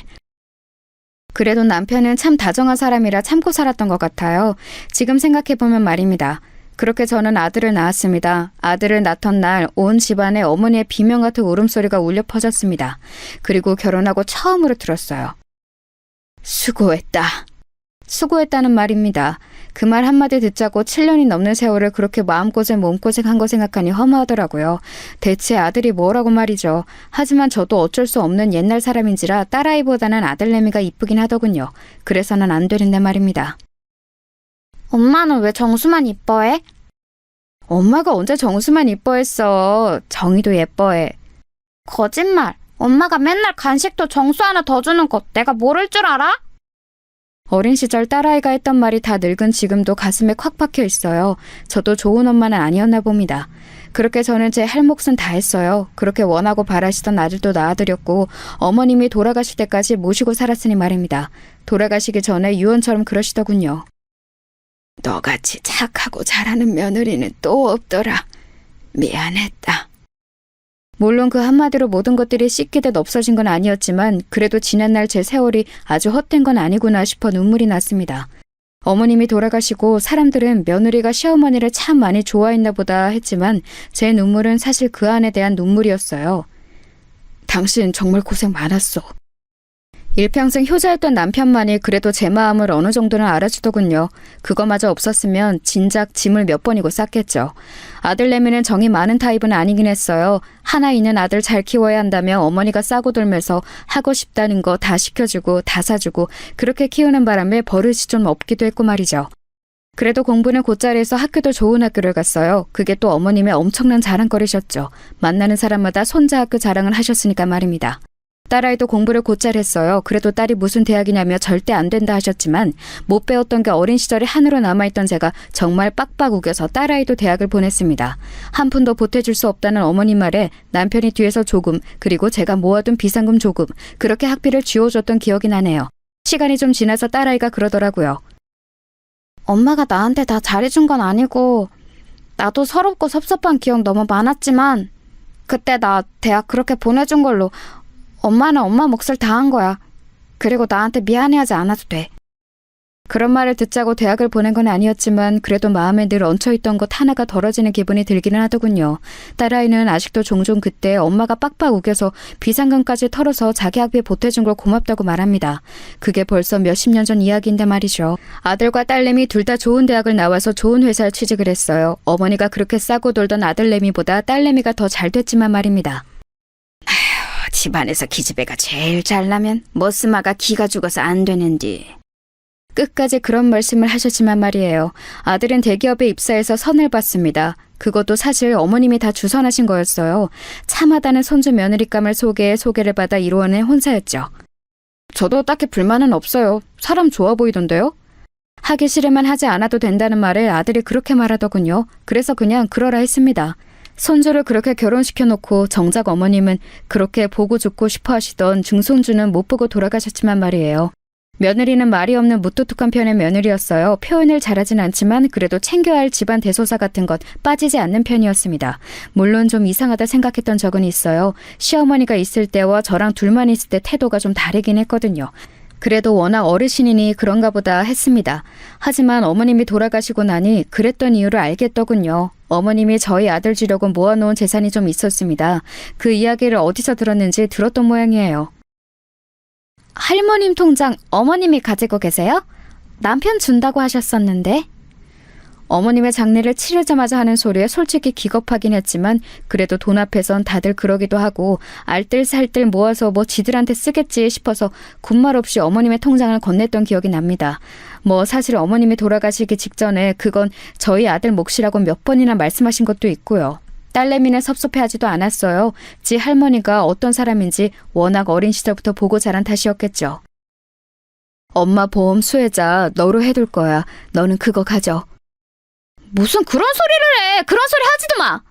그래도 남편은 참 다정한 사람이라 참고 살았던 것 같아요. 지금 생각해보면 말입니다. 그렇게 저는 아들을 낳았습니다. 아들을 낳던 날 온 집안에 어머니의 비명 같은 울음소리가 울려 퍼졌습니다. 그리고 결혼하고 처음으로 들었어요. 수고했다. 수고했다는 말입니다. 그 말 한마디 듣자고 7년이 넘는 세월을 그렇게 마음고생 몸고생한 거 생각하니 허무하더라고요. 대체 아들이 뭐라고 말이죠. 하지만 저도 어쩔 수 없는 옛날 사람인지라 딸아이보다는 아들내미가 이쁘긴 하더군요. 그래서는 안 되는데 말입니다. 엄마는 왜 정수만 이뻐해? 엄마가 언제 정수만 이뻐했어. 정이도 예뻐해. 거짓말. 엄마가 맨날 간식도 정수 하나 더 주는 거 내가 모를 줄 알아? 어린 시절 딸아이가 했던 말이 다 늙은 지금도 가슴에 콱 박혀 있어요. 저도 좋은 엄마는 아니었나 봅니다. 그렇게 저는 제 할 몫은 다 했어요. 그렇게 원하고 바라시던 아들도 낳아드렸고 어머님이 돌아가실 때까지 모시고 살았으니 말입니다. 돌아가시기 전에 유언처럼 그러시더군요. 너같이 착하고 잘하는 며느리는 또 없더라. 미안했다. 물론 그 한마디로 모든 것들이 씻기듯 없어진 건 아니었지만 그래도 지난날 제 세월이 아주 헛된 건 아니구나 싶어 눈물이 났습니다. 어머님이 돌아가시고 사람들은 며느리가 시어머니를 참 많이 좋아했나 보다 했지만 제 눈물은 사실 그 안에 대한 눈물이었어요. 당신 정말 고생 많았어. 일평생 효자였던 남편만이 그래도 제 마음을 어느 정도는 알아주더군요. 그거마저 없었으면 진작 짐을 몇 번이고 쌌겠죠. 아들내미는 정이 많은 타입은 아니긴 했어요. 하나 있는 아들 잘 키워야 한다며 어머니가 싸고 돌면서 하고 싶다는 거 다 시켜주고 다 사주고 그렇게 키우는 바람에 버릇이 좀 없기도 했고 말이죠. 그래도 공부는 곧자리에서 학교도 좋은 학교를 갔어요. 그게 또 어머님의 엄청난 자랑거리셨죠. 만나는 사람마다 손자 학교 자랑을 하셨으니까 말입니다. 딸아이도 공부를 곧잘 했어요. 그래도 딸이 무슨 대학이냐며 절대 안 된다 하셨지만 못 배웠던 게 어린 시절에 한으로 남아있던 제가 정말 빡빡 우겨서 딸아이도 대학을 보냈습니다. 한 푼도 보태줄 수 없다는 어머니 말에 남편이 뒤에서 조금 그리고 제가 모아둔 비상금 조금 그렇게 학비를 쥐어줬던 기억이 나네요. 시간이 좀 지나서 딸아이가 그러더라고요. 엄마가 나한테 다 잘해준 건 아니고 나도 서럽고 섭섭한 기억 너무 많았지만 그때 나 대학 그렇게 보내준 걸로 엄마는 엄마 몫을 다 한 거야. 그리고 나한테 미안해하지 않아도 돼. 그런 말을 듣자고 대학을 보낸 건 아니었지만 그래도 마음에 늘 얹혀있던 것 하나가 덜어지는 기분이 들기는 하더군요. 딸아이는 아직도 종종 그때 엄마가 빡빡 우겨서 비상금까지 털어서 자기 학비에 보태준 걸 고맙다고 말합니다. 그게 벌써 몇십 년 전 이야기인데 말이죠. 아들과 딸내미 둘 다 좋은 대학을 나와서 좋은 회사에 취직을 했어요. 어머니가 그렇게 싸고 돌던 아들내미보다 딸내미가 더 잘 됐지만 말입니다. 집안에서 기집애가 제일 잘나면 머스마가 기가 죽어서 안 되는디. 끝까지 그런 말씀을 하셨지만 말이에요. 아들은 대기업에 입사해서 선을 받습니다. 그것도 사실 어머님이 다 주선하신 거였어요. 참하다는 손주 며느리감을 속에 소개를 받아 이루어낸 혼사였죠. 저도 딱히 불만은 없어요. 사람 좋아 보이던데요? 하기 싫으면 하지 않아도 된다는 말을 아들이 그렇게 말하더군요. 그래서 그냥 그러라 했습니다. 손주를 그렇게 결혼시켜놓고 정작 어머님은 그렇게 보고 죽고 싶어 하시던 증손주는 못 보고 돌아가셨지만 말이에요. 며느리는 말이 없는 무뚝뚝한 편의 며느리였어요. 표현을 잘하진 않지만 그래도 챙겨야 할 집안 대소사 같은 것 빠지지 않는 편이었습니다. 물론 좀 이상하다 생각했던 적은 있어요. 시어머니가 있을 때와 저랑 둘만 있을 때 태도가 좀 다르긴 했거든요. 그래도 워낙 어르신이니 그런가 보다 했습니다. 하지만 어머님이 돌아가시고 나니 그랬던 이유를 알겠더군요. 어머님이 저희 아들 주려고 모아놓은 재산이 좀 있었습니다. 그 이야기를 어디서 들었는지 들었던 모양이에요. 할머님 통장 어머님이 가지고 계세요? 남편 준다고 하셨었는데. 어머님의 장례를 치르자마자 하는 소리에 솔직히 기겁하긴 했지만 그래도 돈 앞에선 다들 그러기도 하고 알뜰살뜰 모아서 뭐 지들한테 쓰겠지 싶어서 군말 없이 어머님의 통장을 건넸던 기억이 납니다. 뭐 사실 어머님이 돌아가시기 직전에 그건 저희 아들 몫이라고 몇 번이나 말씀하신 것도 있고요. 딸내미는 섭섭해하지도 않았어요. 지 할머니가 어떤 사람인지 워낙 어린 시절부터 보고 자란 탓이었겠죠. 엄마 보험 수혜자 너로 해둘 거야. 너는 그거 가져. 무슨 그런 소리를 해! 그런 소리 하지도 마!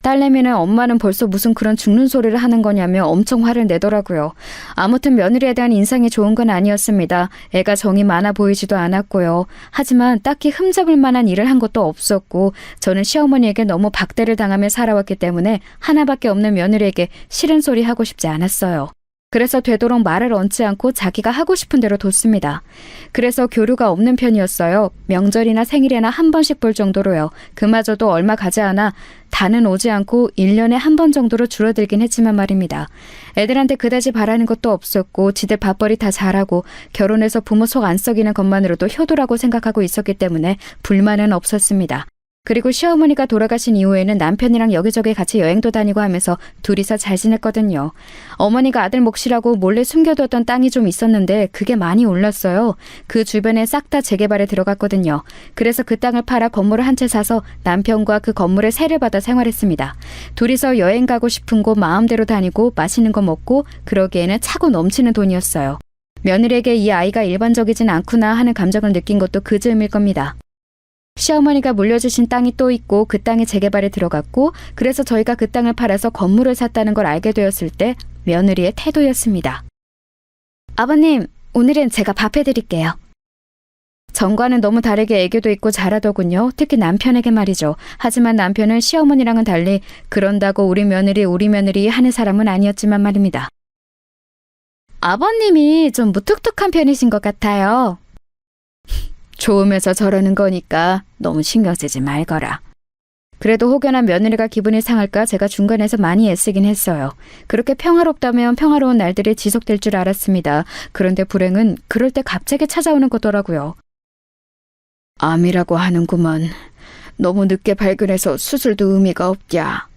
딸내미는 엄마는 벌써 무슨 그런 죽는 소리를 하는 거냐며 엄청 화를 내더라고요. 아무튼 며느리에 대한 인상이 좋은 건 아니었습니다. 애가 정이 많아 보이지도 않았고요. 하지만 딱히 흠잡을 만한 일을 한 것도 없었고 저는 시어머니에게 너무 박대를 당하며 살아왔기 때문에 하나밖에 없는 며느리에게 싫은 소리 하고 싶지 않았어요. 그래서 되도록 말을 얹지 않고 자기가 하고 싶은 대로 뒀습니다. 그래서 교류가 없는 편이었어요. 명절이나 생일에나 한 번씩 볼 정도로요. 그마저도 얼마 가지 않아 다는 오지 않고 1년에 한 번 정도로 줄어들긴 했지만 말입니다. 애들한테 그다지 바라는 것도 없었고 지들 밥벌이 다 잘하고 결혼해서 부모 속 안 썩이는 것만으로도 효도라고 생각하고 있었기 때문에 불만은 없었습니다. 그리고 시어머니가 돌아가신 이후에는 남편이랑 여기저기 같이 여행도 다니고 하면서 둘이서 잘 지냈거든요. 어머니가 아들 몫이라고 몰래 숨겨두었던 땅이 좀 있었는데 그게 많이 올랐어요. 그 주변에 싹 다 재개발에 들어갔거든요. 그래서 그 땅을 팔아 건물을 한 채 사서 남편과 그 건물에 세를 받아 생활했습니다. 둘이서 여행 가고 싶은 곳 마음대로 다니고 맛있는 거 먹고 그러기에는 차고 넘치는 돈이었어요. 며느리에게 이 아이가 일반적이진 않구나 하는 감정을 느낀 것도 그 즈음일 겁니다. 시어머니가 물려주신 땅이 또 있고 그 땅에 재개발에 들어갔고 그래서 저희가 그 땅을 팔아서 건물을 샀다는 걸 알게 되었을 때 며느리의 태도였습니다. 아버님, 오늘은 제가 밥 해드릴게요. 전과는 너무 다르게 애교도 있고 잘하더군요. 특히 남편에게 말이죠. 하지만 남편은 시어머니랑은 달리 그런다고 우리 며느리 하는 사람은 아니었지만 말입니다. 아버님이 좀 무뚝뚝한 편이신 것 같아요. 좋으면서 저러는 거니까 너무 신경 쓰지 말거라. 그래도 혹여나 며느리가 기분이 상할까 제가 중간에서 많이 애쓰긴 했어요. 그렇게 평화롭다면 평화로운 날들이 지속될 줄 알았습니다. 그런데 불행은 그럴 때 갑자기 찾아오는 거더라고요. 암이라고 하는구먼. 너무 늦게 발견해서 수술도 의미가 없냐.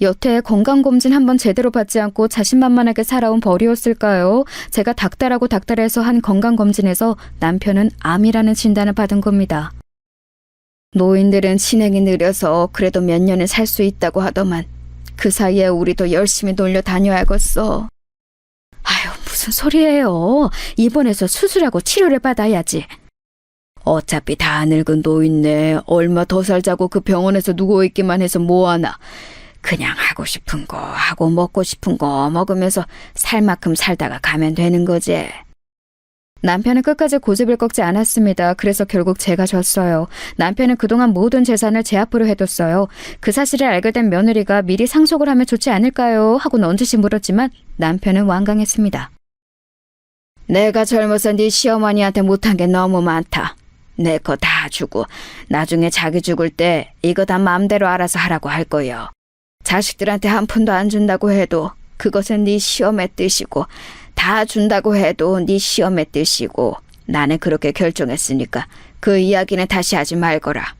여태 건강검진 한번 제대로 받지 않고 자신만만하게 살아온 벌이었을까요? 제가 닥달해서 한 건강검진에서 남편은 암이라는 진단을 받은 겁니다. 노인들은 진행이 느려서 그래도 몇 년은 살 수 있다고 하더만 그 사이에 우리도 열심히 놀려 다녀야겠어. 아유, 무슨 소리예요. 입원해서 수술하고 치료를 받아야지. 어차피 다 늙은 노인네 얼마 더 살자고 그 병원에서 누워있기만 해서 뭐하나. 그냥 하고 싶은 거 하고 먹고 싶은 거 먹으면서 살 만큼 살다가 가면 되는 거지. 남편은 끝까지 고집을 꺾지 않았습니다. 그래서 결국 제가 졌어요. 남편은 그동안 모든 재산을 제 앞으로 해뒀어요. 그 사실을 알게 된 며느리가 미리 상속을 하면 좋지 않을까요? 하고 넌지시 물었지만 남편은 완강했습니다. 내가 젊어서 네 시어머니한테 못한 게 너무 많다. 내 거 다 주고 나중에 자기 죽을 때 이거 다 마음대로 알아서 하라고 할 거요. 자식들한테 한 푼도 안 준다고 해도 그것은 네 시험의 뜻이고 다 준다고 해도 네 시험의 뜻이고 나는 그렇게 결정했으니까 그 이야기는 다시 하지 말거라.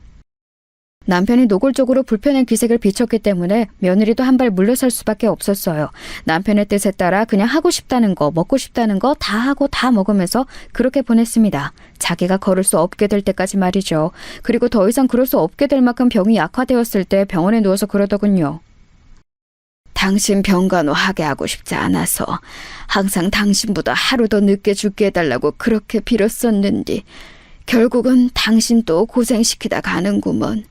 남편이 노골적으로 불편한 기색을 비췄기 때문에 며느리도 한 발 물러설 수밖에 없었어요. 남편의 뜻에 따라 그냥 하고 싶다는 거, 먹고 싶다는 거 다 하고 다 먹으면서 그렇게 보냈습니다. 자기가 걸을 수 없게 될 때까지 말이죠. 그리고 더 이상 그럴 수 없게 될 만큼 병이 약화되었을 때 병원에 누워서 그러더군요. 당신 병간호 하게 하고 싶지 않아서 항상 당신보다 하루 더 늦게 죽게 해달라고 그렇게 빌었었는데 결국은 당신 또 고생시키다 가는구먼.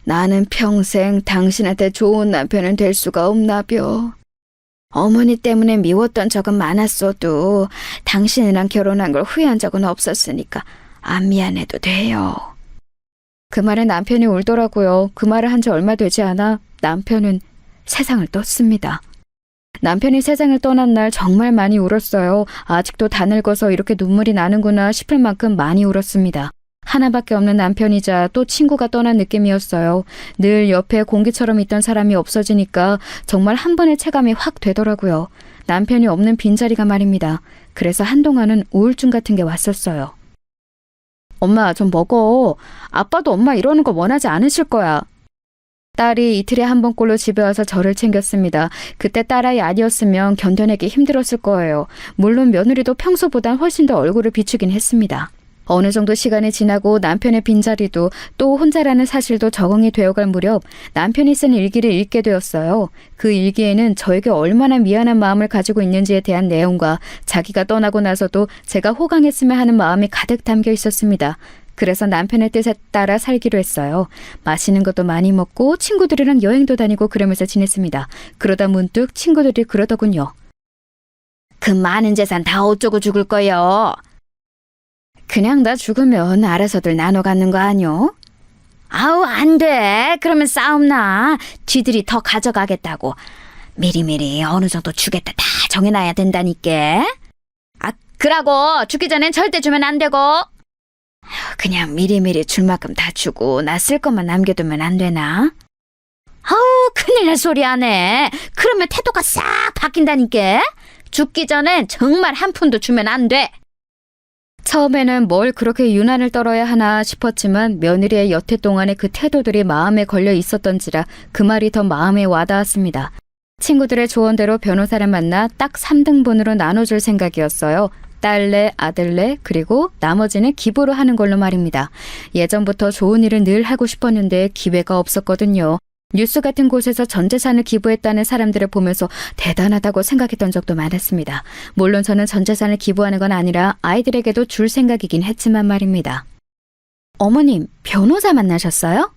나는 평생 당신한테 좋은 남편은 될 수가 없나벼. 어머니 때문에 미웠던 적은 많았어도 당신이랑 결혼한 걸 후회한 적은 없었으니까 안 미안해도 돼요. 그 말에 남편이 울더라고요. 그 말을 한 지 얼마 되지 않아 남편은 세상을 떴습니다. 남편이 세상을 떠난 날 정말 많이 울었어요. 아직도 다 늙어서 이렇게 눈물이 나는구나 싶을 만큼 많이 울었습니다. 하나밖에 없는 남편이자 또 친구가 떠난 느낌이었어요. 늘 옆에 공기처럼 있던 사람이 없어지니까 정말 한 번의 체감이 확 되더라고요. 남편이 없는 빈자리가 말입니다. 그래서 한동안은 우울증 같은 게 왔었어요. 엄마, 좀 먹어. 아빠도 엄마 이러는 거 원하지 않으실 거야. 딸이 이틀에 한 번꼴로 집에 와서 저를 챙겼습니다. 그때 딸아이 아니었으면 견뎌내기 힘들었을 거예요. 물론 며느리도 평소보단 훨씬 더 얼굴을 비추긴 했습니다. 어느 정도 시간이 지나고 남편의 빈자리도 또 혼자라는 사실도 적응이 되어갈 무렵 남편이 쓴 일기를 읽게 되었어요. 그 일기에는 저에게 얼마나 미안한 마음을 가지고 있는지에 대한 내용과 자기가 떠나고 나서도 제가 호강했으면 하는 마음이 가득 담겨 있었습니다. 그래서 남편의 뜻에 따라 살기로 했어요. 맛있는 것도 많이 먹고 친구들이랑 여행도 다니고 그러면서 지냈습니다. 그러다 문득 친구들이 그러더군요. 그 많은 재산 다 어쩌고 죽을 거요? 그냥 나 죽으면 알아서들 나눠 갖는 거 아니요? 아우, 안 돼. 그러면 싸움 나. 쥐들이 더 가져가겠다고. 미리미리 어느 정도 주겠다 다 정해놔야 된다니까. 아, 그러고 죽기 전엔 절대 주면 안 되고. 그냥 미리미리 줄 만큼 다 주고 나 쓸 것만 남겨두면 안 되나? 아우, 큰일 날 소리 하네. 그러면 태도가 싹 바뀐다니까. 죽기 전엔 정말 한 푼도 주면 안 돼. 처음에는 뭘 그렇게 유난을 떨어야 하나 싶었지만 며느리의 여태 동안의 그 태도들이 마음에 걸려 있었던지라 그 말이 더 마음에 와닿았습니다. 친구들의 조언대로 변호사를 만나 딱 3등분으로 나눠줄 생각이었어요. 딸내, 아들내, 그리고 나머지는 기부로 하는 걸로 말입니다. 예전부터 좋은 일을 늘 하고 싶었는데 기회가 없었거든요. 뉴스 같은 곳에서 전 재산을 기부했다는 사람들을 보면서 대단하다고 생각했던 적도 많았습니다. 물론 저는 전 재산을 기부하는 건 아니라 아이들에게도 줄 생각이긴 했지만 말입니다. 어머님, 변호사 만나셨어요?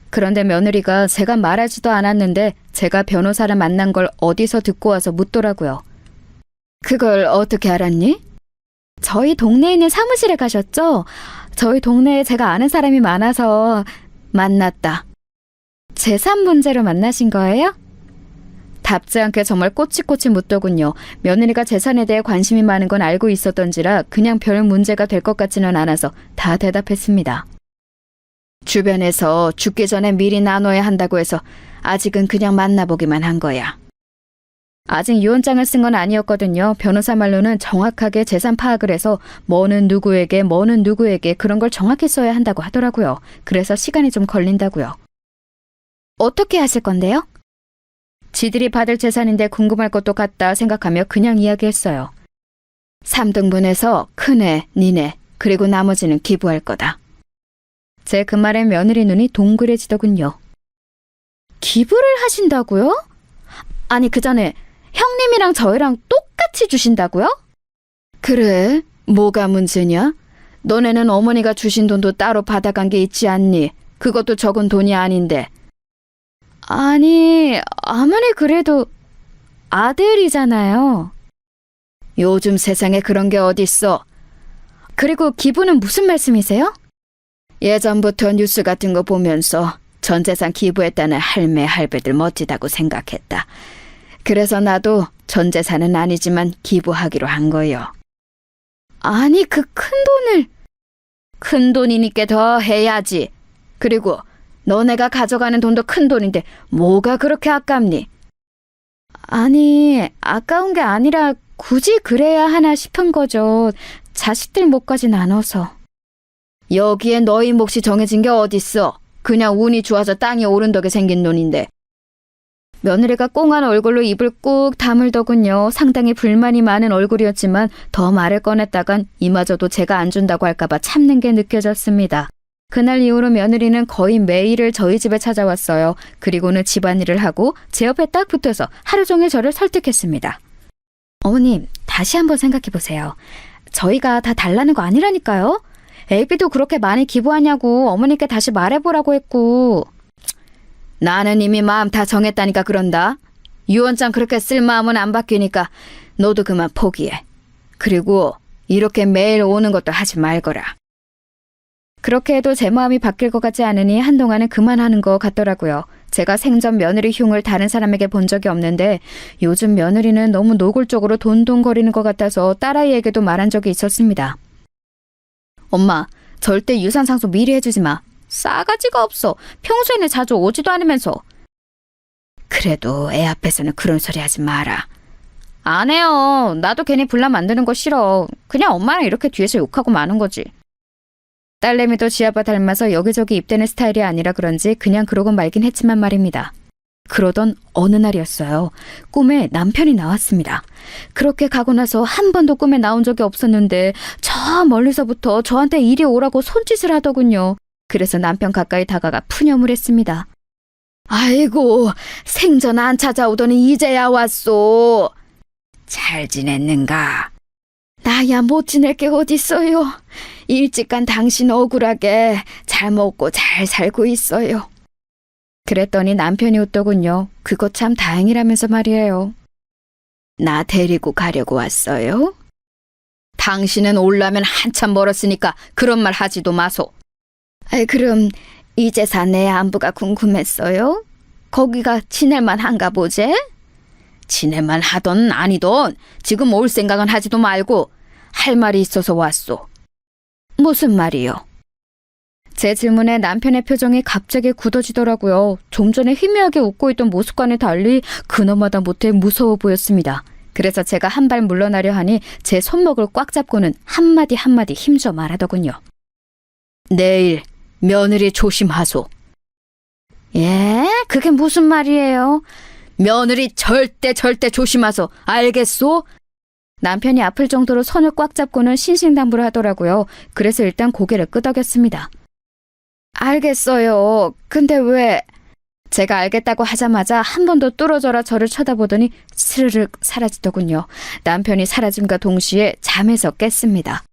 그런데 며느리가 제가 말하지도 않았는데 제가 변호사를 만난 걸 어디서 듣고 와서 묻더라고요. 그걸 어떻게 알았니? 저희 동네에 있는 사무실에 가셨죠? 저희 동네에 제가 아는 사람이 많아서 만났다. 재산 문제로 만나신 거예요? 답지 않게 정말 꼬치꼬치 묻더군요. 며느리가 재산에 대해 관심이 많은 건 알고 있었던지라 그냥 별 문제가 될 것 같지는 않아서 다 대답했습니다. 주변에서 죽기 전에 미리 나눠야 한다고 해서 아직은 그냥 만나보기만 한 거야. 아직 유언장을 쓴 건 아니었거든요. 변호사 말로는 정확하게 재산 파악을 해서 뭐는 누구에게 그런 걸 정확히 써야 한다고 하더라고요. 그래서 시간이 좀 걸린다고요. 어떻게 하실 건데요? 지들이 받을 재산인데 궁금할 것도 같다 생각하며 그냥 이야기했어요. 3등분해서 큰애, 니네, 그리고 나머지는 기부할 거다. 제 그 말에 며느리 눈이 동그래지더군요. 기부를 하신다고요? 아니 그 전에 형님이랑 저희랑 똑같이 주신다고요? 그래, 뭐가 문제냐? 너네는 어머니가 주신 돈도 따로 받아간 게 있지 않니? 그것도 적은 돈이 아닌데. 아니, 아무리 그래도 아들이잖아요. 요즘 세상에 그런 게 어딨어. 그리고 기부는 무슨 말씀이세요? 예전부터 뉴스 같은 거 보면서 전 재산 기부했다는 할매, 할배들 멋지다고 생각했다. 그래서 나도 전 재산은 아니지만 기부하기로 한 거요. 아니, 그 큰 돈이니까 더 해야지. 그리고 너네가 가져가는 돈도 큰 돈인데 뭐가 그렇게 아깝니? 아니, 아까운 게 아니라 굳이 그래야 하나 싶은 거죠. 자식들 몫까지 나눠서. 여기에 너희 몫이 정해진 게 어딨어. 그냥 운이 좋아서 땅이 오른 덕에 생긴 돈인데. 며느리가 꽁한 얼굴로 입을 꾹 다물더군요. 상당히 불만이 많은 얼굴이었지만 더 말을 꺼냈다간 이마저도 제가 안 준다고 할까봐 참는 게 느껴졌습니다. 그날 이후로 며느리는 거의 매일을 저희 집에 찾아왔어요. 그리고는 집안일을 하고 제 옆에 딱 붙어서 하루 종일 저를 설득했습니다. 어머님, 다시 한번 생각해보세요. 저희가 다 달라는 거 아니라니까요? 애비도 그렇게 많이 기부하냐고 어머니께 다시 말해보라고 했고. 나는 이미 마음 다 정했다니까 그런다. 유언장 그렇게 쓸 마음은 안 바뀌니까 너도 그만 포기해. 그리고 이렇게 매일 오는 것도 하지 말거라. 그렇게 해도 제 마음이 바뀔 것 같지 않으니 한동안은 그만하는 것 같더라고요. 제가 생전 며느리 흉을 다른 사람에게 본 적이 없는데 요즘 며느리는 너무 노골적으로 돈돈거리는 것 같아서 딸아이에게도 말한 적이 있었습니다. 엄마, 절대 유산상속 미리 해주지 마. 싸가지가 없어. 평소에는 자주 오지도 않으면서. 그래도 애 앞에서는 그런 소리 하지 마라. 안 해요. 나도 괜히 분란 만드는 거 싫어. 그냥 엄마랑 이렇게 뒤에서 욕하고 마는 거지. 딸내미도 지아빠 닮아서 여기저기 입대는 스타일이 아니라 그런지 그냥 그러고 말긴 했지만 말입니다. 그러던 어느 날이었어요. 꿈에 남편이 나왔습니다. 그렇게 가고 나서 한 번도 꿈에 나온 적이 없었는데 저 멀리서부터 저한테 이리 오라고 손짓을 하더군요. 그래서 남편 가까이 다가가 푸념을 했습니다. 아이고, 생전 안 찾아오더니 이제야 왔소. 잘 지냈는가? 나야 못 지낼 게 어딨어요. 일찍 간 당신 억울하게 잘 먹고 잘 살고 있어요. 그랬더니 남편이 웃더군요. 그거 참 다행이라면서 말이에요. 나 데리고 가려고 왔어요? 당신은 올라면 한참 멀었으니까 그런 말 하지도 마소. 그럼 이제사 내 안부가 궁금했어요? 거기가 지낼만 한가 보제? 지낼만 하던 아니던 지금 올 생각은 하지도 말고 할 말이 있어서 왔소. 무슨 말이요? 제 질문에 남편의 표정이 갑자기 굳어지더라고요. 좀 전에 희미하게 웃고 있던 모습과는 달리 그놈마다 못해 무서워 보였습니다. 그래서 제가 한 발 물러나려 하니 제 손목을 꽉 잡고는 한마디 한마디 힘줘 말하더군요. 내일 며느리 조심하소. 예? 그게 무슨 말이에요? 며느리 절대 조심하소. 알겠소? 남편이 아플 정도로 손을 꽉 잡고는 신신당부를 하더라고요. 그래서 일단 고개를 끄덕였습니다. 알겠어요. 근데 왜... 제가 알겠다고 하자마자 한 번 더 뚫어져라 저를 쳐다보더니 스르륵 사라지더군요. 남편이 사라짐과 동시에 잠에서 깼습니다.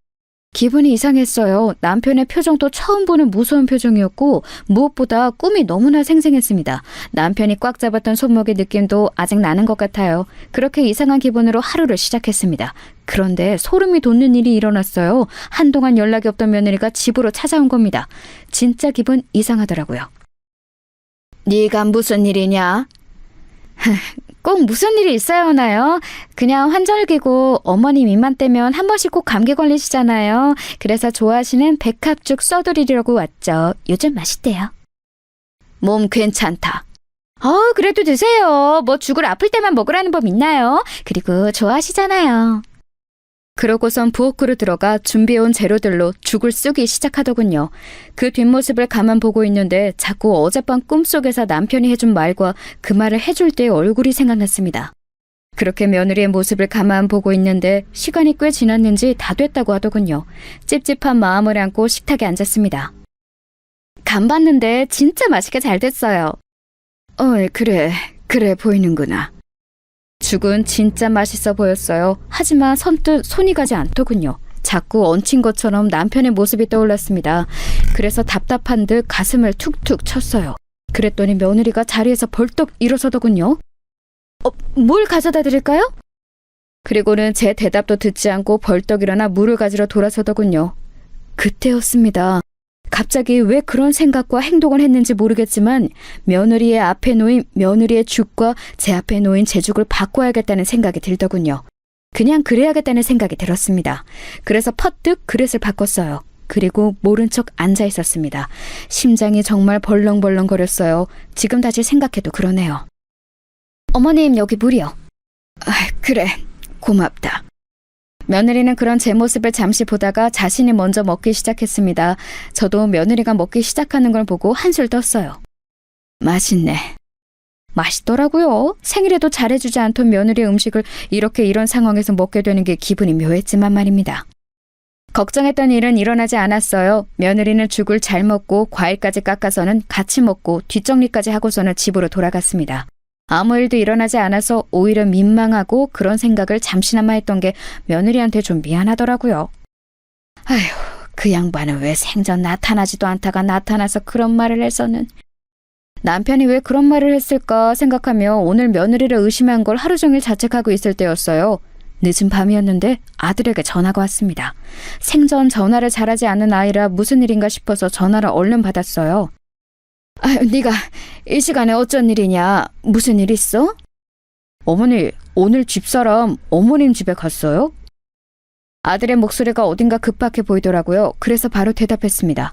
기분이 이상했어요. 남편의 표정도 처음 보는 무서운 표정이었고 무엇보다 꿈이 너무나 생생했습니다. 남편이 꽉 잡았던 손목의 느낌도 아직 나는 것 같아요. 그렇게 이상한 기분으로 하루를 시작했습니다. 그런데 소름이 돋는 일이 일어났어요. 한동안 연락이 없던 며느리가 집으로 찾아온 겁니다. 진짜 기분 이상하더라고요. 네가 무슨 일이냐? 꼭 무슨 일이 있어야 하나요? 그냥 환절기고 어머님 입만 떼면 한 번씩 꼭 감기 걸리시잖아요. 그래서 좋아하시는 백합죽 써드리려고 왔죠. 요즘 맛있대요. 몸 괜찮다. 그래도 드세요. 뭐 죽을 아플 때만 먹으라는 법 있나요? 그리고 좋아하시잖아요. 그러고선 부엌으로 들어가 준비해온 재료들로 죽을 쓰기 시작하더군요. 그 뒷모습을 가만 보고 있는데 자꾸 어젯밤 꿈속에서 남편이 해준 말과 그 말을 해줄 때의 얼굴이 생각났습니다. 그렇게 며느리의 모습을 가만 보고 있는데 시간이 꽤 지났는지 다 됐다고 하더군요. 찝찝한 마음을 안고 식탁에 앉았습니다. 간 봤는데 진짜 맛있게 잘 됐어요. 그래 보이는구나. 죽은 진짜 맛있어 보였어요. 하지만 선뜻 손이 가지 않더군요. 자꾸 얹힌 것처럼 남편의 모습이 떠올랐습니다. 그래서 답답한 듯 가슴을 툭툭 쳤어요. 그랬더니 며느리가 자리에서 벌떡 일어서더군요. 뭘 가져다 드릴까요? 그리고는 제 대답도 듣지 않고 벌떡 일어나 물을 가지러 돌아서더군요. 그때였습니다. 갑자기 왜 그런 생각과 행동을 했는지 모르겠지만 며느리의 앞에 놓인 며느리의 죽과 제 앞에 놓인 제 죽을 바꿔야겠다는 생각이 들더군요. 그냥 그래야겠다는 생각이 들었습니다. 그래서 퍼뜩 그릇을 바꿨어요. 그리고 모른 척 앉아 있었습니다. 심장이 정말 벌렁벌렁거렸어요. 지금 다시 생각해도 그러네요. 어머님, 여기 물이요. 그래, 고맙다. 며느리는 그런 제 모습을 잠시 보다가 자신이 먼저 먹기 시작했습니다. 저도 며느리가 먹기 시작하는 걸 보고 한술 떴어요. 맛있네. 맛있더라고요. 생일에도 잘해주지 않던 며느리의 음식을 이렇게 이런 상황에서 먹게 되는 게 기분이 묘했지만 말입니다. 걱정했던 일은 일어나지 않았어요. 며느리는 죽을 잘 먹고 과일까지 깎아서는 같이 먹고 뒷정리까지 하고서는 집으로 돌아갔습니다. 아무 일도 일어나지 않아서 오히려 민망하고 그런 생각을 잠시나마 했던 게 며느리한테 좀 미안하더라고요. 아휴, 그 양반은 왜 생전 나타나지도 않다가 나타나서 그런 말을 해서는. 남편이 왜 그런 말을 했을까 생각하며 오늘 며느리를 의심한 걸 하루 종일 자책하고 있을 때였어요. 늦은 밤이었는데 아들에게 전화가 왔습니다. 생전 전화를 잘하지 않는 아이라 무슨 일인가 싶어서 전화를 얼른 받았어요. 네가 이 시간에 어쩐 일이냐? 무슨 일 있어? 어머니, 오늘 집사람 어머님 집에 갔어요? 아들의 목소리가 어딘가 급박해 보이더라고요. 그래서 바로 대답했습니다.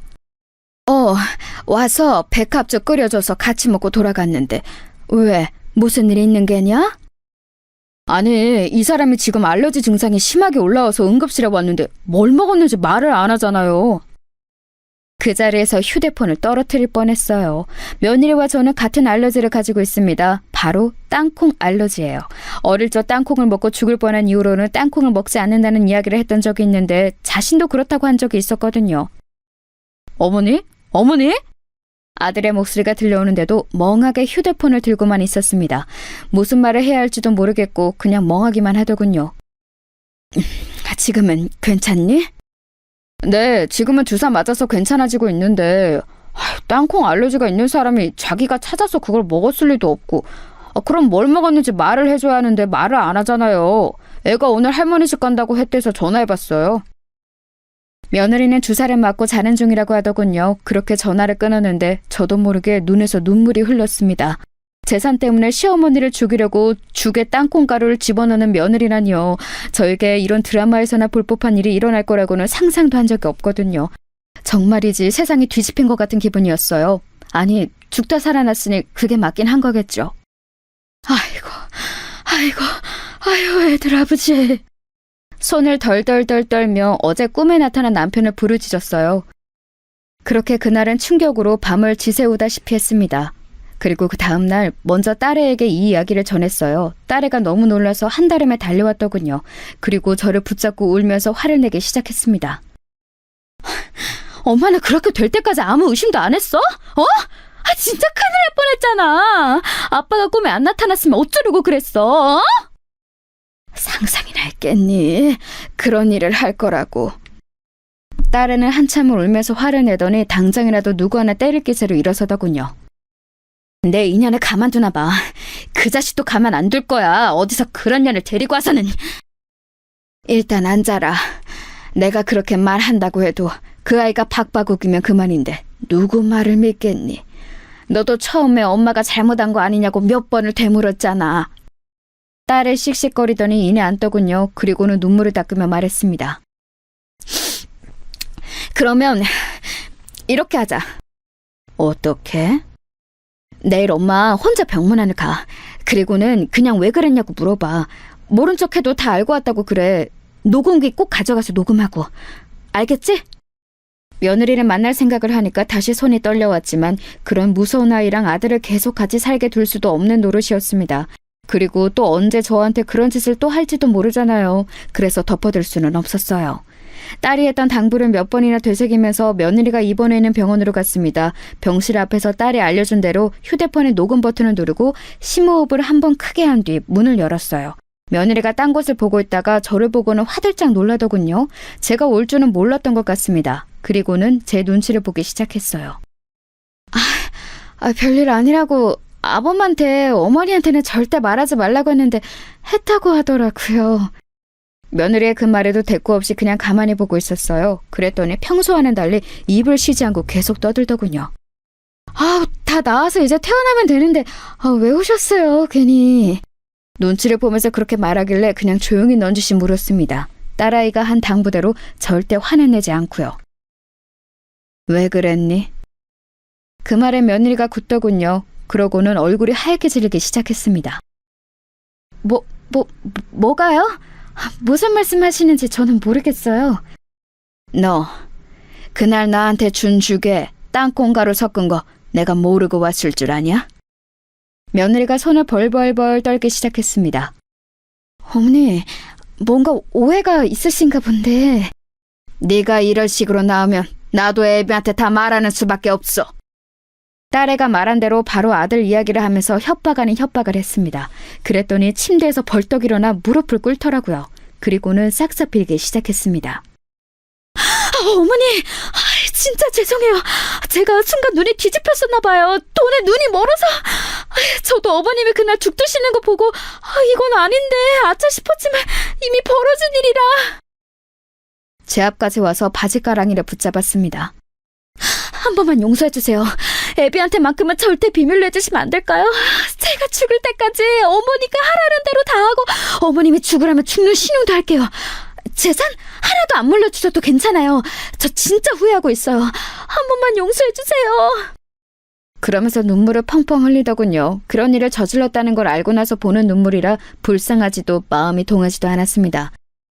와서 백합죽 끓여줘서 같이 먹고 돌아갔는데 왜? 무슨 일 있는 게냐? 아니, 이 사람이 지금 알러지 증상이 심하게 올라와서 응급실에 왔는데 뭘 먹었는지 말을 안 하잖아요. 그 자리에서 휴대폰을 떨어뜨릴 뻔했어요. 며느리와 저는 같은 알러지를 가지고 있습니다. 바로 땅콩 알러지예요. 어릴 적 땅콩을 먹고 죽을 뻔한 이후로는 땅콩을 먹지 않는다는 이야기를 했던 적이 있는데 자신도 그렇다고 한 적이 있었거든요. 어머니? 아들의 목소리가 들려오는데도 멍하게 휴대폰을 들고만 있었습니다. 무슨 말을 해야 할지도 모르겠고 그냥 멍하기만 하더군요. 지금은 괜찮니? 네, 지금은 주사 맞아서 괜찮아지고 있는데 땅콩 알러지가 있는 사람이 자기가 찾아서 그걸 먹었을 리도 없고 그럼 뭘 먹었는지 말을 해줘야 하는데 말을 안 하잖아요. 애가 오늘 할머니 집 간다고 했대서 전화해봤어요. 며느리는 주사를 맞고 자는 중이라고 하더군요. 그렇게 전화를 끊었는데 저도 모르게 눈에서 눈물이 흘렀습니다. 재산 때문에 시어머니를 죽이려고 죽에 땅콩가루를 집어넣는 며느리라니요. 저에게 이런 드라마에서나 볼 법한 일이 일어날 거라고는 상상도 한 적이 없거든요. 정말이지 세상이 뒤집힌 것같은 기분이었어요. 죽다 살아났으니 그게 맞긴 한 거겠죠. 아이고, 애들 아버지. 손을 덜덜덜 떨며 어제 꿈에 나타난 남편을 부르짖었어요. 그렇게 그날은 충격으로 밤을 지새우다시피 했습니다. 그리고 그 다음날 먼저 딸애에게 이 이야기를 전했어요. 딸애가 너무 놀라서 한달음에 달려왔더군요. 그리고 저를 붙잡고 울면서 화를 내기 시작했습니다. 엄마는 그렇게 될 때까지 아무 의심도 안 했어? 진짜 큰일 날 뻔했잖아. 아빠가 꿈에 안 나타났으면 어쩌려고 그랬어? 상상이나 했겠니? 그런 일을 할 거라고. 딸애는 한참을 울면서 화를 내더니 당장이라도 누구 하나 때릴 기세로 일어서더군요. 내 인연을 가만두나 봐. 그 자식도 가만 안 둘 거야. 어디서 그런 년을 데리고 와서는. 일단 앉아라. 내가 그렇게 말한다고 해도 그 아이가 박바국이면 그만인데 누구 말을 믿겠니? 너도 처음에 엄마가 잘못한 거 아니냐고 몇 번을 되물었잖아. 딸을 씩씩거리더니 이내 앉더군요. 그리고는 눈물을 닦으며 말했습니다. 그러면 이렇게 하자. 어떻게? 내일 엄마 혼자 병문안을 가. 그리고는 그냥 왜 그랬냐고 물어봐. 모른 척해도 다 알고 왔다고 그래. 녹음기 꼭 가져가서 녹음하고. 알겠지? 며느리를 만날 생각을 하니까 다시 손이 떨려왔지만 그런 무서운 아이랑 아들을 계속 같이 살게 둘 수도 없는 노릇이었습니다. 그리고 또 언제 저한테 그런 짓을 또 할지도 모르잖아요. 그래서 덮어둘 수는 없었어요. 딸이 했던 당부를 몇 번이나 되새기면서 며느리가 입원해 있는 병원으로 갔습니다. 병실 앞에서 딸이 알려준 대로 휴대폰의 녹음 버튼을 누르고 심호흡을 한 번 크게 한 뒤 문을 열었어요. 며느리가 딴 곳을 보고 있다가 저를 보고는 화들짝 놀라더군요. 제가 올 줄은 몰랐던 것 같습니다. 그리고는 제 눈치를 보기 시작했어요. 별일 아니라고 아범한테 어머니한테는 절대 말하지 말라고 했는데 했다고 하더라고요. 며느리의 그 말에도 대꾸 없이 그냥 가만히 보고 있었어요. 그랬더니 평소와는 달리 입을 쉬지 않고 계속 떠들더군요. 다 나와서 이제 퇴원하면 되는데 왜 오셨어요 괜히. 눈치를 보면서 그렇게 말하길래 그냥 조용히 넌지시 물었습니다. 딸아이가 한 당부대로 절대 화내내지 않고요. 왜 그랬니? 그 말에 며느리가 굳더군요. 그러고는 얼굴이 하얗게 질리기 시작했습니다. 뭐가요? 무슨 말씀하시는지 저는 모르겠어요. 너 그날 나한테 준 죽에 땅콩가루 섞은 거 내가 모르고 왔을 줄 아냐? 며느리가 손을 벌벌벌 떨기 시작했습니다. 어머니, 뭔가 오해가 있으신가 본데. 네가 이런 식으로 나오면 나도 애비한테 다 말하는 수밖에 없어. 딸애가 말한 대로 바로 아들 이야기를 하면서 협박 아닌 협박을 했습니다. 그랬더니 침대에서 벌떡 일어나 무릎을 꿇더라고요. 그리고는 싹싹 빌기 시작했습니다. 어머니, 진짜 죄송해요. 제가 순간 눈이 뒤집혔었나 봐요. 돈에 눈이 멀어서. 저도 어머님이 그날 죽 드시는 거 보고 이건 아닌데 아차 싶었지만 이미 벌어진 일이라. 제 앞까지 와서 바지가랑이를 붙잡았습니다. 한 번만 용서해주세요. 애비한테만큼은 절대 비밀로 해주시면 안 될까요? 제가 죽을 때까지 어머니가 하라는 대로 다 하고 어머님이 죽으라면 죽는 신용도 할게요. 재산 하나도 안 물려주셔도 괜찮아요. 저 진짜 후회하고 있어요. 한 번만 용서해주세요. 그러면서 눈물을 펑펑 흘리더군요. 그런 일을 저질렀다는 걸 알고 나서 보는 눈물이라 불쌍하지도 마음이 동하지도 않았습니다.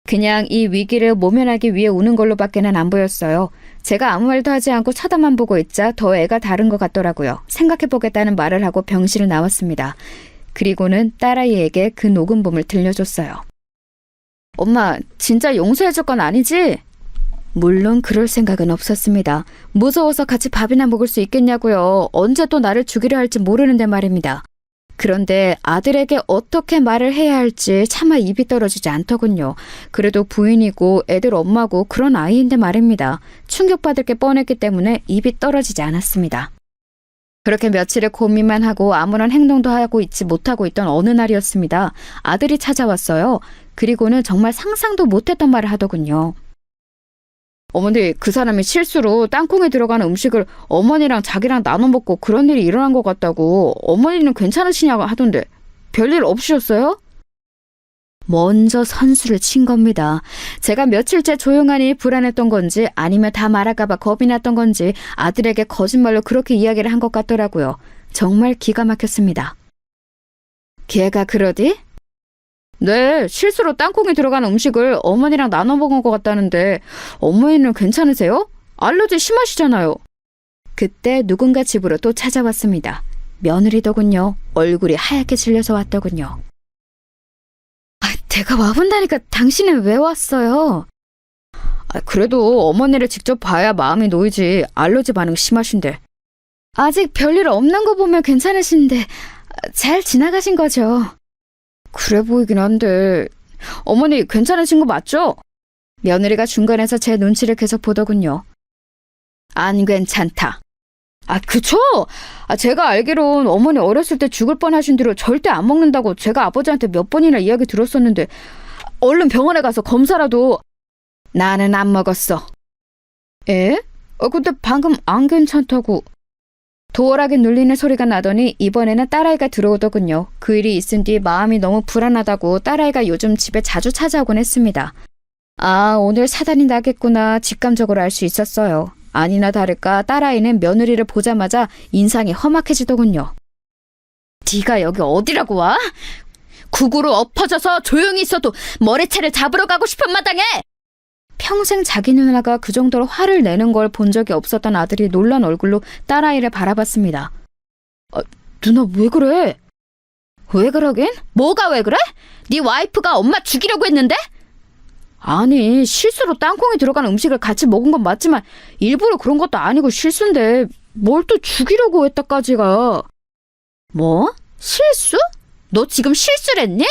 그냥 이 위기를 모면하기 위해 우는 걸로밖에는 안 보였어요. 제가 아무 말도 하지 않고 쳐다만 보고 있자 더 애가 다른 것 같더라고요. 생각해보겠다는 말을 하고 병실을 나왔습니다. 그리고는 딸아이에게 그 녹음본을 들려줬어요. 엄마, 진짜 용서해줄 건 아니지? 물론 그럴 생각은 없었습니다. 무서워서 같이 밥이나 먹을 수 있겠냐고요. 언제 또 나를 죽이려 할지 모르는데 말입니다. 그런데 아들에게 어떻게 말을 해야 할지 차마 입이 떨어지지 않더군요. 그래도 부인이고 애들 엄마고 그런 아이인데 말입니다. 충격받을 게 뻔했기 때문에 입이 떨어지지 않았습니다. 그렇게 며칠을 고민만 하고 아무런 행동도 하고 있지 못하고 있던 어느 날이었습니다. 아들이 찾아왔어요. 그리고는 정말 상상도 못했던 말을 하더군요. 어머니, 그 사람이 실수로 땅콩에 들어가는 음식을 어머니랑 자기랑 나눠 먹고 그런 일이 일어난 것 같다고. 어머니는 괜찮으시냐고 하던데 별일 없으셨어요? 먼저 선수를 친 겁니다. 제가 며칠째 조용하니 불안했던 건지 아니면 다 말할까봐 겁이 났던 건지 아들에게 거짓말로 그렇게 이야기를 한 것 같더라고요. 정말 기가 막혔습니다. 걔가 그러디? 네, 실수로 땅콩에 들어가는 음식을 어머니랑 나눠 먹은 것 같다는데 어머니는 괜찮으세요? 알러지 심하시잖아요. 그때 누군가 집으로 또 찾아왔습니다. 며느리더군요. 얼굴이 하얗게 질려서 왔더군요. 내가 와본다니까 당신은 왜 왔어요? 그래도 어머니를 직접 봐야 마음이 놓이지. 알러지 반응 심하신데. 아직 별일 없는 거 보면 괜찮으신데 잘 지나가신 거죠? 그래 보이긴 한데 어머니 괜찮으신 거 맞죠? 며느리가 중간에서 제 눈치를 계속 보더군요. 안 괜찮다. 그쵸? 제가 알기론 어머니 어렸을 때 죽을 뻔하신 뒤로 절대 안 먹는다고 제가 아버지한테 몇 번이나 이야기 들었었는데 얼른 병원에 가서 검사라도. 나는 안 먹었어. 에? 근데 방금 안 괜찮다고. 도어락에 눌리는 소리가 나더니 이번에는 딸아이가 들어오더군요. 그 일이 있은 뒤 마음이 너무 불안하다고 딸아이가 요즘 집에 자주 찾아오곤 했습니다. 오늘 사단이 나겠구나 직감적으로 알 수 있었어요. 아니나 다를까 딸아이는 며느리를 보자마자 인상이 험악해지더군요. 네가 여기 어디라고 와? 구구로 엎어져서 조용히 있어도 머리채를 잡으러 가고 싶은 마당에! 평생 자기 누나가 그 정도로 화를 내는 걸 본 적이 없었던 아들이 놀란 얼굴로 딸아이를 바라봤습니다. 누나 왜 그래? 왜 그러긴? 뭐가 왜 그래? 네 와이프가 엄마 죽이려고 했는데? 아니, 실수로 땅콩이 들어간 음식을 같이 먹은 건 맞지만 일부러 그런 것도 아니고 실수인데 뭘 또 죽이려고 했다까지가. 뭐? 실수? 너 지금 실수를 했니?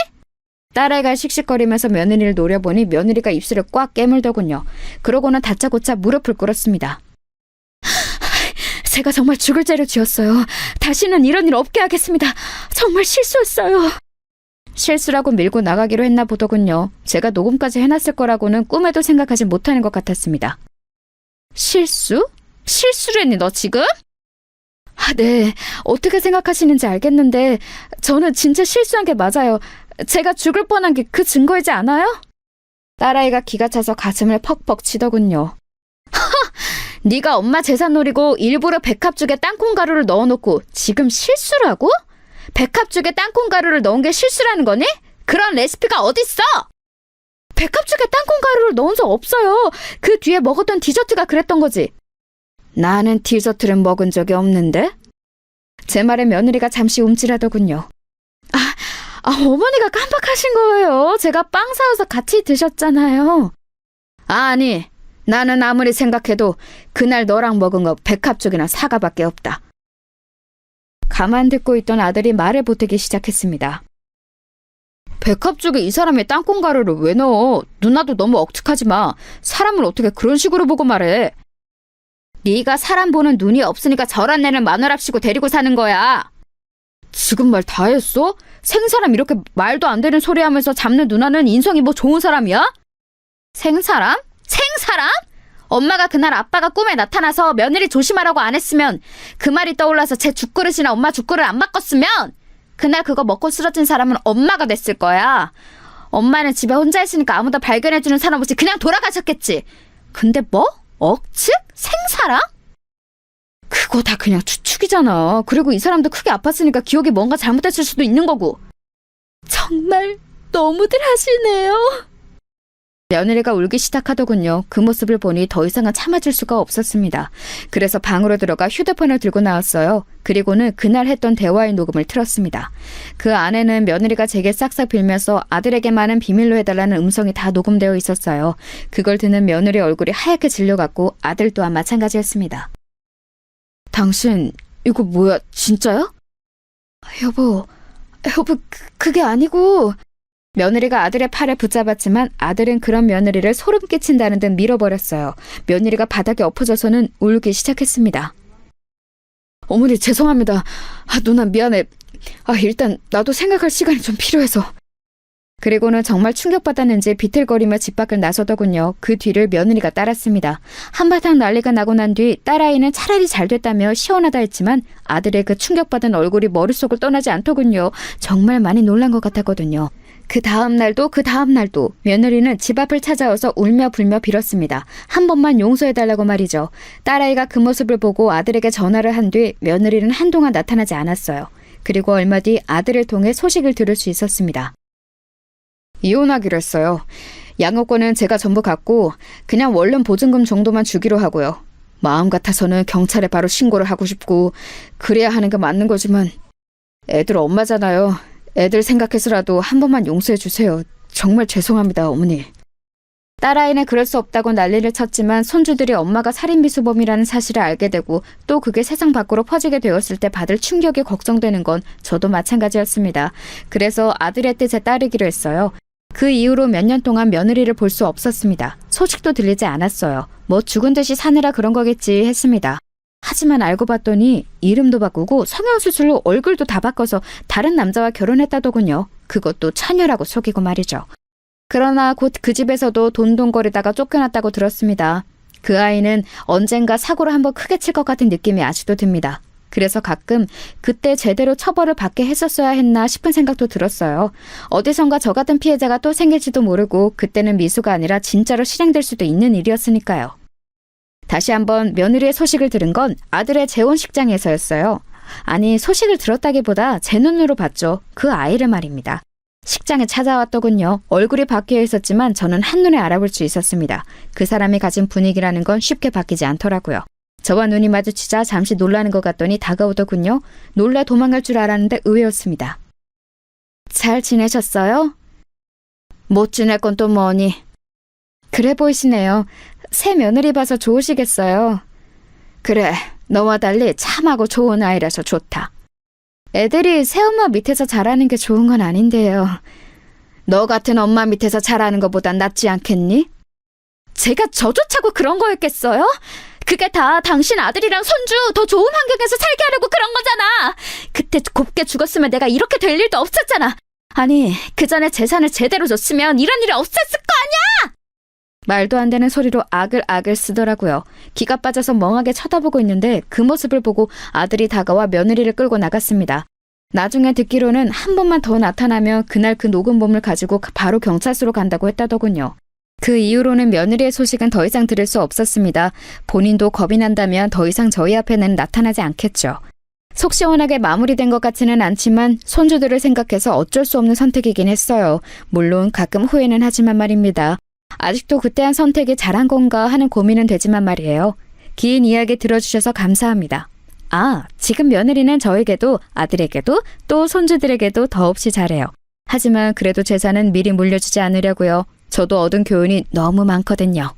딸아이가 씩씩거리면서 며느리를 노려보니 며느리가 입술을 꽉 깨물더군요. 그러고는 다짜고짜 무릎을 꿇었습니다. 제가 정말 죽을 죄를 지었어요. 다시는 이런 일 없게 하겠습니다. 정말 실수했어요. 실수라고 밀고 나가기로 했나 보더군요. 제가 녹음까지 해놨을 거라고는 꿈에도 생각하지 못하는 것 같았습니다. 실수? 실수를 했니 너 지금? 네. 어떻게 생각하시는지 알겠는데 저는 진짜 실수한 게 맞아요. 제가 죽을 뻔한 게 그 증거이지 않아요? 딸아이가 기가 차서 가슴을 퍽퍽 치더군요. 네가 엄마 재산 노리고 일부러 백합죽에 땅콩가루를 넣어놓고 지금 실수라고? 백합죽에 땅콩가루를 넣은 게 실수라는 거니? 그런 레시피가 어딨어? 백합죽에 땅콩가루를 넣은 적 없어요. 그 뒤에 먹었던 디저트가 그랬던 거지. 나는 디저트를 먹은 적이 없는데? 제 말에 며느리가 잠시 움찔하더군요. 어머니가 깜빡하신 거예요. 제가 빵 사와서 같이 드셨잖아요. 아니, 나는 아무리 생각해도 그날 너랑 먹은 거 백합죽이나 사과밖에 없다. 가만 듣고 있던 아들이 말을 보태기 시작했습니다. 백합죽에 이 사람이 땅콩가루를 왜 넣어? 누나도 너무 억측하지 마. 사람을 어떻게 그런 식으로 보고 말해. 네가 사람 보는 눈이 없으니까 저런 애는 마누랍시고 데리고 사는 거야. 지금 말 다 했어? 생사람 이렇게 말도 안 되는 소리 하면서 잡는 누나는 인성이 뭐 좋은 사람이야? 생사람? 생사람? 엄마가 그날 아빠가 꿈에 나타나서 며느리 조심하라고 안 했으면 그 말이 떠올라서 제 죽그릇이나 엄마 죽그릇 안 바꿨으면 그날 그거 먹고 쓰러진 사람은 엄마가 됐을 거야. 엄마는 집에 혼자 있으니까 아무도 발견해주는 사람 없이 그냥 돌아가셨겠지. 근데 뭐? 억측? 생사람? 그거 다 그냥 추측이잖아. 그리고 이 사람도 크게 아팠으니까 기억이 뭔가 잘못됐을 수도 있는 거고. 정말 너무들 하시네요. 며느리가 울기 시작하더군요. 그 모습을 보니 더 이상은 참아줄 수가 없었습니다. 그래서 방으로 들어가 휴대폰을 들고 나왔어요. 그리고는 그날 했던 대화의 녹음을 틀었습니다. 그 안에는 며느리가 제게 싹싹 빌면서 아들에게만은 비밀로 해달라는 음성이 다 녹음되어 있었어요. 그걸 듣는 며느리 얼굴이 하얗게 질려갔고 아들 또한 마찬가지였습니다. 당신 이거 뭐야? 진짜야? 여보, 그게 아니고... 며느리가 아들의 팔을 붙잡았지만 아들은 그런 며느리를 소름 끼친다는 듯 밀어버렸어요. 며느리가 바닥에 엎어져서는 울기 시작했습니다. 어머니 죄송합니다. 누나 미안해. 일단 나도 생각할 시간이 좀 필요해서. 그리고는 정말 충격받았는지 비틀거리며 집 밖을 나서더군요. 그 뒤를 며느리가 따랐습니다. 한바탕 난리가 나고 난 뒤 딸아이는 차라리 잘 됐다며 시원하다 했지만 아들의 그 충격받은 얼굴이 머릿속을 떠나지 않더군요. 정말 많이 놀란 것 같았거든요. 그 다음 날도 며느리는 집 앞을 찾아와서 울며 불며 빌었습니다. 한 번만 용서해달라고 말이죠. 딸아이가 그 모습을 보고 아들에게 전화를 한 뒤 며느리는 한동안 나타나지 않았어요. 그리고 얼마 뒤 아들을 통해 소식을 들을 수 있었습니다. 이혼하기로 했어요. 양육권은 제가 전부 갖고 그냥 원룸 보증금 정도만 주기로 하고요. 마음 같아서는 경찰에 바로 신고를 하고 싶고 그래야 하는 게 맞는 거지만 애들 엄마잖아요. 애들 생각해서라도 한 번만 용서해 주세요. 정말 죄송합니다, 어머니. 딸아이는 그럴 수 없다고 난리를 쳤지만 손주들이 엄마가 살인미수범이라는 사실을 알게 되고 또 그게 세상 밖으로 퍼지게 되었을 때 받을 충격이 걱정되는 건 저도 마찬가지였습니다. 그래서 아들의 뜻에 따르기로 했어요. 그 이후로 몇 년 동안 며느리를 볼 수 없었습니다. 소식도 들리지 않았어요. 뭐 죽은 듯이 사느라 그런 거겠지 했습니다. 하지만 알고 봤더니 이름도 바꾸고 성형수술로 얼굴도 다 바꿔서 다른 남자와 결혼했다더군요. 그것도 처녀라고 속이고 말이죠. 그러나 곧 그 집에서도 돈돈거리다가 쫓겨났다고 들었습니다. 그 아이는 언젠가 사고를 한번 크게 칠 것 같은 느낌이 아직도 듭니다. 그래서 가끔 그때 제대로 처벌을 받게 했었어야 했나 싶은 생각도 들었어요. 어디선가 저 같은 피해자가 또 생길지도 모르고 그때는 미수가 아니라 진짜로 실행될 수도 있는 일이었으니까요. 다시 한번 며느리의 소식을 들은 건 아들의 재혼식장에서였어요. 아니, 소식을 들었다기보다 제 눈으로 봤죠. 그 아이를 말입니다. 식장에 찾아왔더군요. 얼굴이 바뀌어 있었지만 저는 한눈에 알아볼 수 있었습니다. 그 사람이 가진 분위기라는 건 쉽게 바뀌지 않더라고요. 저와 눈이 마주치자 잠시 놀라는 것 같더니 다가오더군요. 놀라 도망갈 줄 알았는데 의외였습니다. 잘 지내셨어요? 못 지낼 건 또 뭐니? 그래 보이시네요. 새 며느리 봐서 좋으시겠어요. 그래, 너와 달리 참하고 좋은 아이라서 좋다. 애들이 새엄마 밑에서 자라는 게 좋은 건 아닌데요. 너 같은 엄마 밑에서 자라는 것보단 낫지 않겠니? 제가 저조차고 그런 거였겠어요? 그게 다 당신 아들이랑 손주 더 좋은 환경에서 살게 하려고 그런 거잖아. 그때 곱게 죽었으면 내가 이렇게 될 일도 없었잖아. 아니, 그 전에 재산을 제대로 줬으면 이런 일이 없었을 거 아니야! 말도 안 되는 소리로 아글아글 쓰더라고요. 기가 빠져서 멍하게 쳐다보고 있는데 그 모습을 보고 아들이 다가와 며느리를 끌고 나갔습니다. 나중에 듣기로는 한 번만 더 나타나면 그날 그 녹음본을 가지고 바로 경찰서로 간다고 했다더군요. 그 이후로는 며느리의 소식은 더 이상 들을 수 없었습니다. 본인도 겁이 난다면 더 이상 저희 앞에는 나타나지 않겠죠. 속 시원하게 마무리된 것 같지는 않지만 손주들을 생각해서 어쩔 수 없는 선택이긴 했어요. 물론 가끔 후회는 하지만 말입니다. 아직도 그때 한 선택이 잘한 건가 하는 고민은 되지만 말이에요. 긴 이야기 들어주셔서 감사합니다. 아, 지금 며느리는 저에게도 아들에게도 또 손주들에게도 더없이 잘해요. 하지만 그래도 재산은 미리 물려주지 않으려고요. 저도 얻은 교훈이 너무 많거든요.